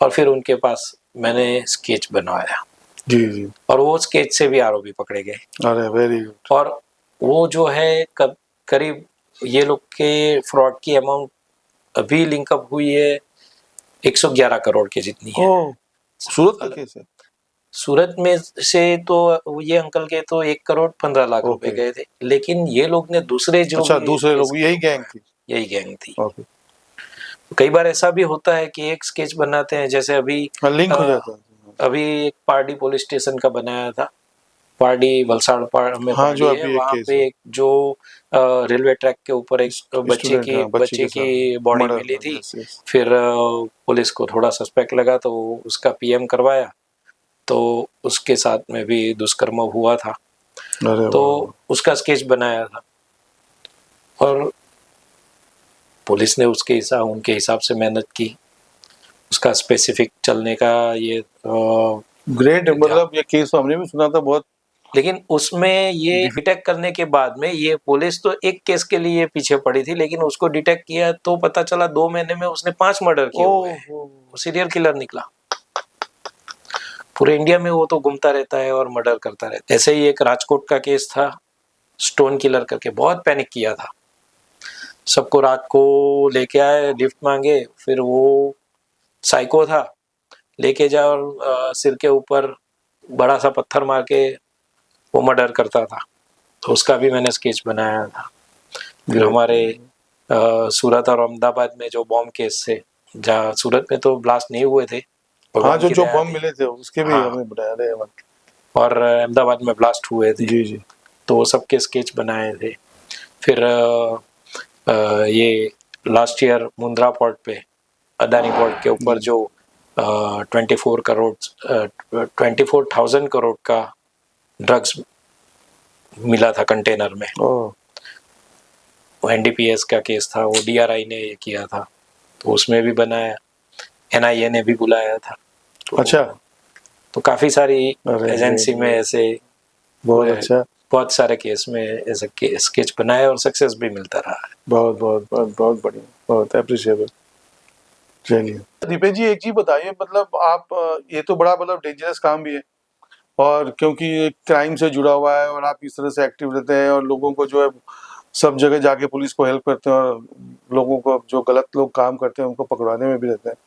और फिर उनके पास मैंने स्केच बनवाया। जी जी। और वो स्केच से भी आरोपी पकड़े गए। अरे वेरी गुड। और वो जो है करीब ये लोग के फ्रॉड की अमाउंट अभी लिंकअप हुई है 111 करोड़ के जितनी है। सूरत का केस है? सूरत में से तो ये अंकल के तो 1 करोड़ 15 लाख रुपए गए थे, लेकिन ये लोग ने दूसरे जो दूसरे लोग, यही गैंग थी। तो कई बार ऐसा भी होता है कि एक स्केच बनाते हैं, जैसे अभी लिंक हो जाता है। अभी एक पार्टी पुलिस स्टेशन का बनाया था, पार्टी वलसाड़ में। हाँ, जो अभी वहाँ पे एक जो रेलवे ट्रैक के ऊपर एक बच्चे की बॉडी मिली थी। फिर पुलिस को थोड़ा सस्पेक्ट लगा तो उसका पीएम करवाया, तो उसके साथ में भी दुष्कर्म हुआ था। तो उसका स्केच बनाया था, और पुलिस ने उनके हिसाब से मेहनत की, उसका स्पेसिफिक चलने का ये ग्रेट। मतलब ये केस हमने भी सुना था बहुत, लेकिन उसमें ये डिटेक्ट करने के बाद में ये पुलिस तो एक केस के लिए पीछे पड़ी थी, लेकिन उसको डिटेक्ट किया तो पता चला 2 महीने में उसने 5 मर्डर किए हुए हैं। वो सीरियल किलर निकला। पूरे इंडिया में वो तो घूमता रहता है और मर्डर करता रहता है। ऐसे ही एक राजकोट का केस था, स्टोन किलर करके, बहुत पैनिक किया था। सबको रात को लेके आए, लिफ्ट मांगे, फिर वो साइको था, लेके जाओ और सिर के ऊपर बड़ा सा पत्थर मार के वो मर्डर करता था। तो उसका भी मैंने स्केच बनाया था। फिर हमारे सूरत और अहमदाबाद में जो बॉम्ब केस से, जहाँ सूरत में तो ब्लास्ट नहीं हुए थे, हाँ, जो बम मिले थे उसके भी हमने बनाया था, और अहमदाबाद में ब्लास्ट हुए थे। जी जी। तो वो सबके स्केच बनाए थे। फिर ये लास्ट ईयर मुंद्रा पोर्ट पे, अदानी पोर्ट के ऊपर जो 24,000 करोड़ का ड्रग्स मिला था कंटेनर में, वो एनडीपीएस का केस था, वो डीआरआई ने ये किया था, तो उसमें भी बनाया। एनआईए ने भी बुलाया था। तो, अच्छा। तो काफी सारी एजेंसी में ऐसे बहुत अच्छा। बहुत सारे केस में ऐसे स्केच बनाए और सक्सेस भी मिलता रहा है। बहुत बहुत बहुत बहुत बढ़िया, बहुत अप्रिशिएबल। चलिए दीपेन जी, एक चीज बताइए, मतलब आप ये तो बड़ा मतलब डेंजरस काम भी है, और क्योंकि ये क्राइम से जुड़ा हुआ है और आप इस तरह से एक्टिव रहते हैं और लोगों को जो है सब जगह जाके पुलिस को हेल्प करते हैं और लोगों को जो गलत लोग काम करते हैं उनको पकड़वाने में भी रहते हैं,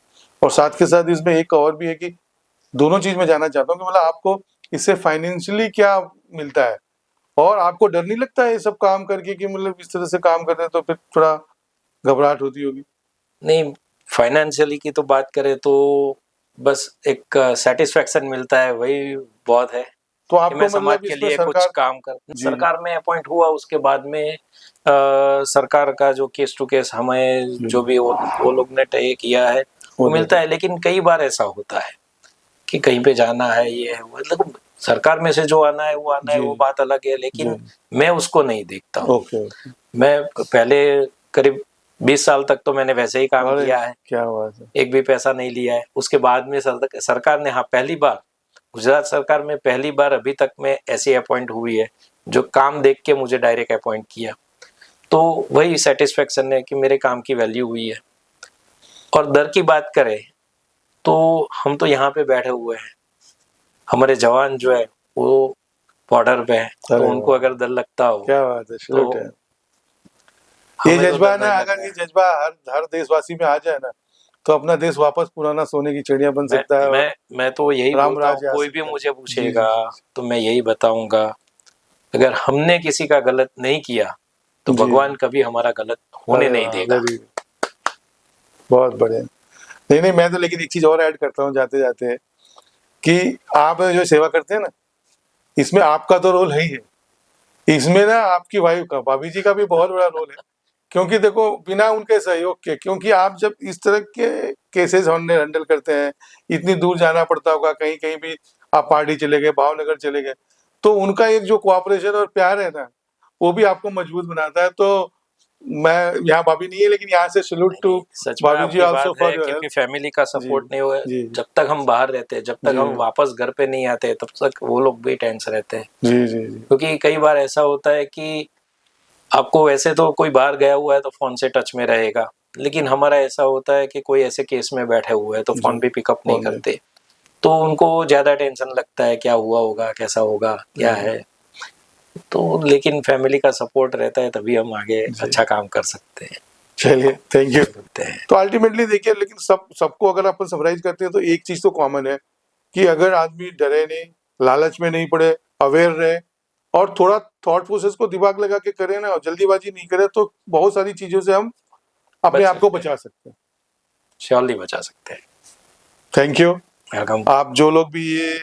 और साथ के साथ इसमें एक और भी है कि दोनों चीज मैं जानना चाहता हूँ कि मतलब आपको इससे फाइनेंशियली क्या मिलता है, और आपको डर नहीं लगता है ये सब काम करके कि मतलब इस तरह से काम करते हैं तो फिर थोड़ा घबराहट होती होगी? नहीं, फाइनेंशियली की तो बात करें तो बस एक सेटिस्फेक्शन मिलता है, वही बहुत है तो कि आपको मैं समाज मतलब के इसमें लिए कुछ सरकार, काम कर। जी। सरकार में अपॉइंट हुआ, उसके बाद में सरकार का जो केस टू केस हमें जो भी वो लोग ने तय किया है वो मिलता है। लेकिन कई बार ऐसा होता है कि कहीं पे जाना है, ये है, मतलब सरकार में से जो आना है वो आना है, जी। वो बात अलग है, लेकिन जी। मैं उसको नहीं देखता हूँ। ओके। मैं पहले करीब 20 साल तक तो मैंने वैसे ही काम अरे किया है, क्या बात है। एक भी पैसा नहीं लिया है। उसके बाद में सरकार ने, हाँ पहली बार गुजरात सरकार में पहली बार अभी तक में ऐसी अपॉइंट हुई है जो काम देख के मुझे डायरेक्ट अपॉइंट किया, तो वही सेटिस्फेक्शन है कि मेरे काम की वैल्यू हुई है। और डर की बात करें तो हम तो यहाँ पे बैठे हुए हैं, हमारे जवान जो है वो बॉर्डर पे है, तो अरे उनको वाह। अगर डर लगता हो क्या बात है, तो सैल्यूट है। ये हमें तो जज्बा डर ना, नहीं अगर लगता ये है। जज्बा हर देशवासी में आ जाए ना, तो अपना देश वापस पुराना सोने की चिड़िया बन मैं सकता है और मैं मैं तो यही राम बोलता हूँ, राज्य आ कोई भी सकता है। मुझे जी जी पूछेगा जी तो मैं यही बताऊंगा, अगर हमने किसी का गलत नहीं किया तो जी। भगवान कभी हमारा गलत होने अरे नहीं वाह, देगा। वेरी, बहुत बढ़िया। नहीं नहीं, मैं तो लेकिन एक चीज और ऐड करता हूँ जाते जाते, कि आप जो सेवा करते हैं ना, इसमें आपका तो रोल है ही है, इसमें ना आपकी वाइफ का, भाभी जी का भी बहुत बड़ा रोल है, क्योंकि देखो बिना उनके सहयोग के, क्योंकि आप जब इस तरह के केसेस हैंडल करते हैं, इतनी दूर जाना पड़ता होगा, कहीं कहीं भी आप पार्टी चले गए, भावनगर चले गए, तो उनका एक जो कोऑपरेशन और प्यार है ना, वो भी आपको मजबूत बनाता है। तो मैं, यहाँ भाभी नहीं है लेकिन यहाँ से सैल्यूट टू सच में भाभी जी आपकी आल्सो बात फॉर है, योर क्योंकि हेल्प। फैमिली का जी सपोर्ट नहीं हुआ, जी जब तक हम बाहर रहते हैं, जब तक जी हम वापस घर पे नहीं आते तब तक वो लोग भी टेंस रहते हैं। जी जी जी क्योंकि कई बार ऐसा होता है कि आपको वैसे तो कोई बाहर गया हुआ है तो फोन से टच में रहेगा, लेकिन हमारा ऐसा होता है कि कोई ऐसे केस में बैठे हुए हैं तो जी, फोन भी पिकअप नहीं फोन नहीं। करते, तो उनको ज्यादा टेंशन लगता है, क्या हुआ होगा, कैसा होगा, क्या है। तो लेकिन फैमिली का सपोर्ट रहता है तभी हम आगे जी। अच्छा काम कर सकते हैं। चलिए, थैंक यू। करते हैं। तो अल्टीमेटली देखिए, लेकिन सबको अगर अपन समराइज करते हैं तो एक चीज तो कॉमन है कि अगर आदमी डरे नहीं, लालच में नहीं पड़े, अवेयर रहे और थोड़ा थॉट प्रोसेस को दिमाग लगा के करे ना, और जल्दीबाजी नहीं करे, तो बहुत सारी चीजों से हम अपने आप को बचा सकते हैं। श्योरली बचा सकते हैं। Thank you. वेलकम। आप जो लोग भी ये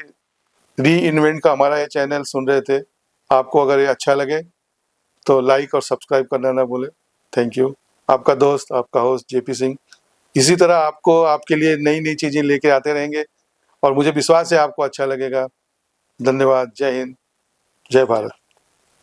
री इन्वेंट का हमारा ये चैनल सुन रहे थे, आपको अगर ये अच्छा लगे तो लाइक और सब्सक्राइब करना ना भूलें। Thank you. आपका दोस्त, आपका होस्ट जेपी सिंह इसी तरह आपको, आपके लिए नई नई चीजें लेके आते रहेंगे और मुझे विश्वास है आपको अच्छा लगेगा। धन्यवाद। जय हिंद, जय भारत।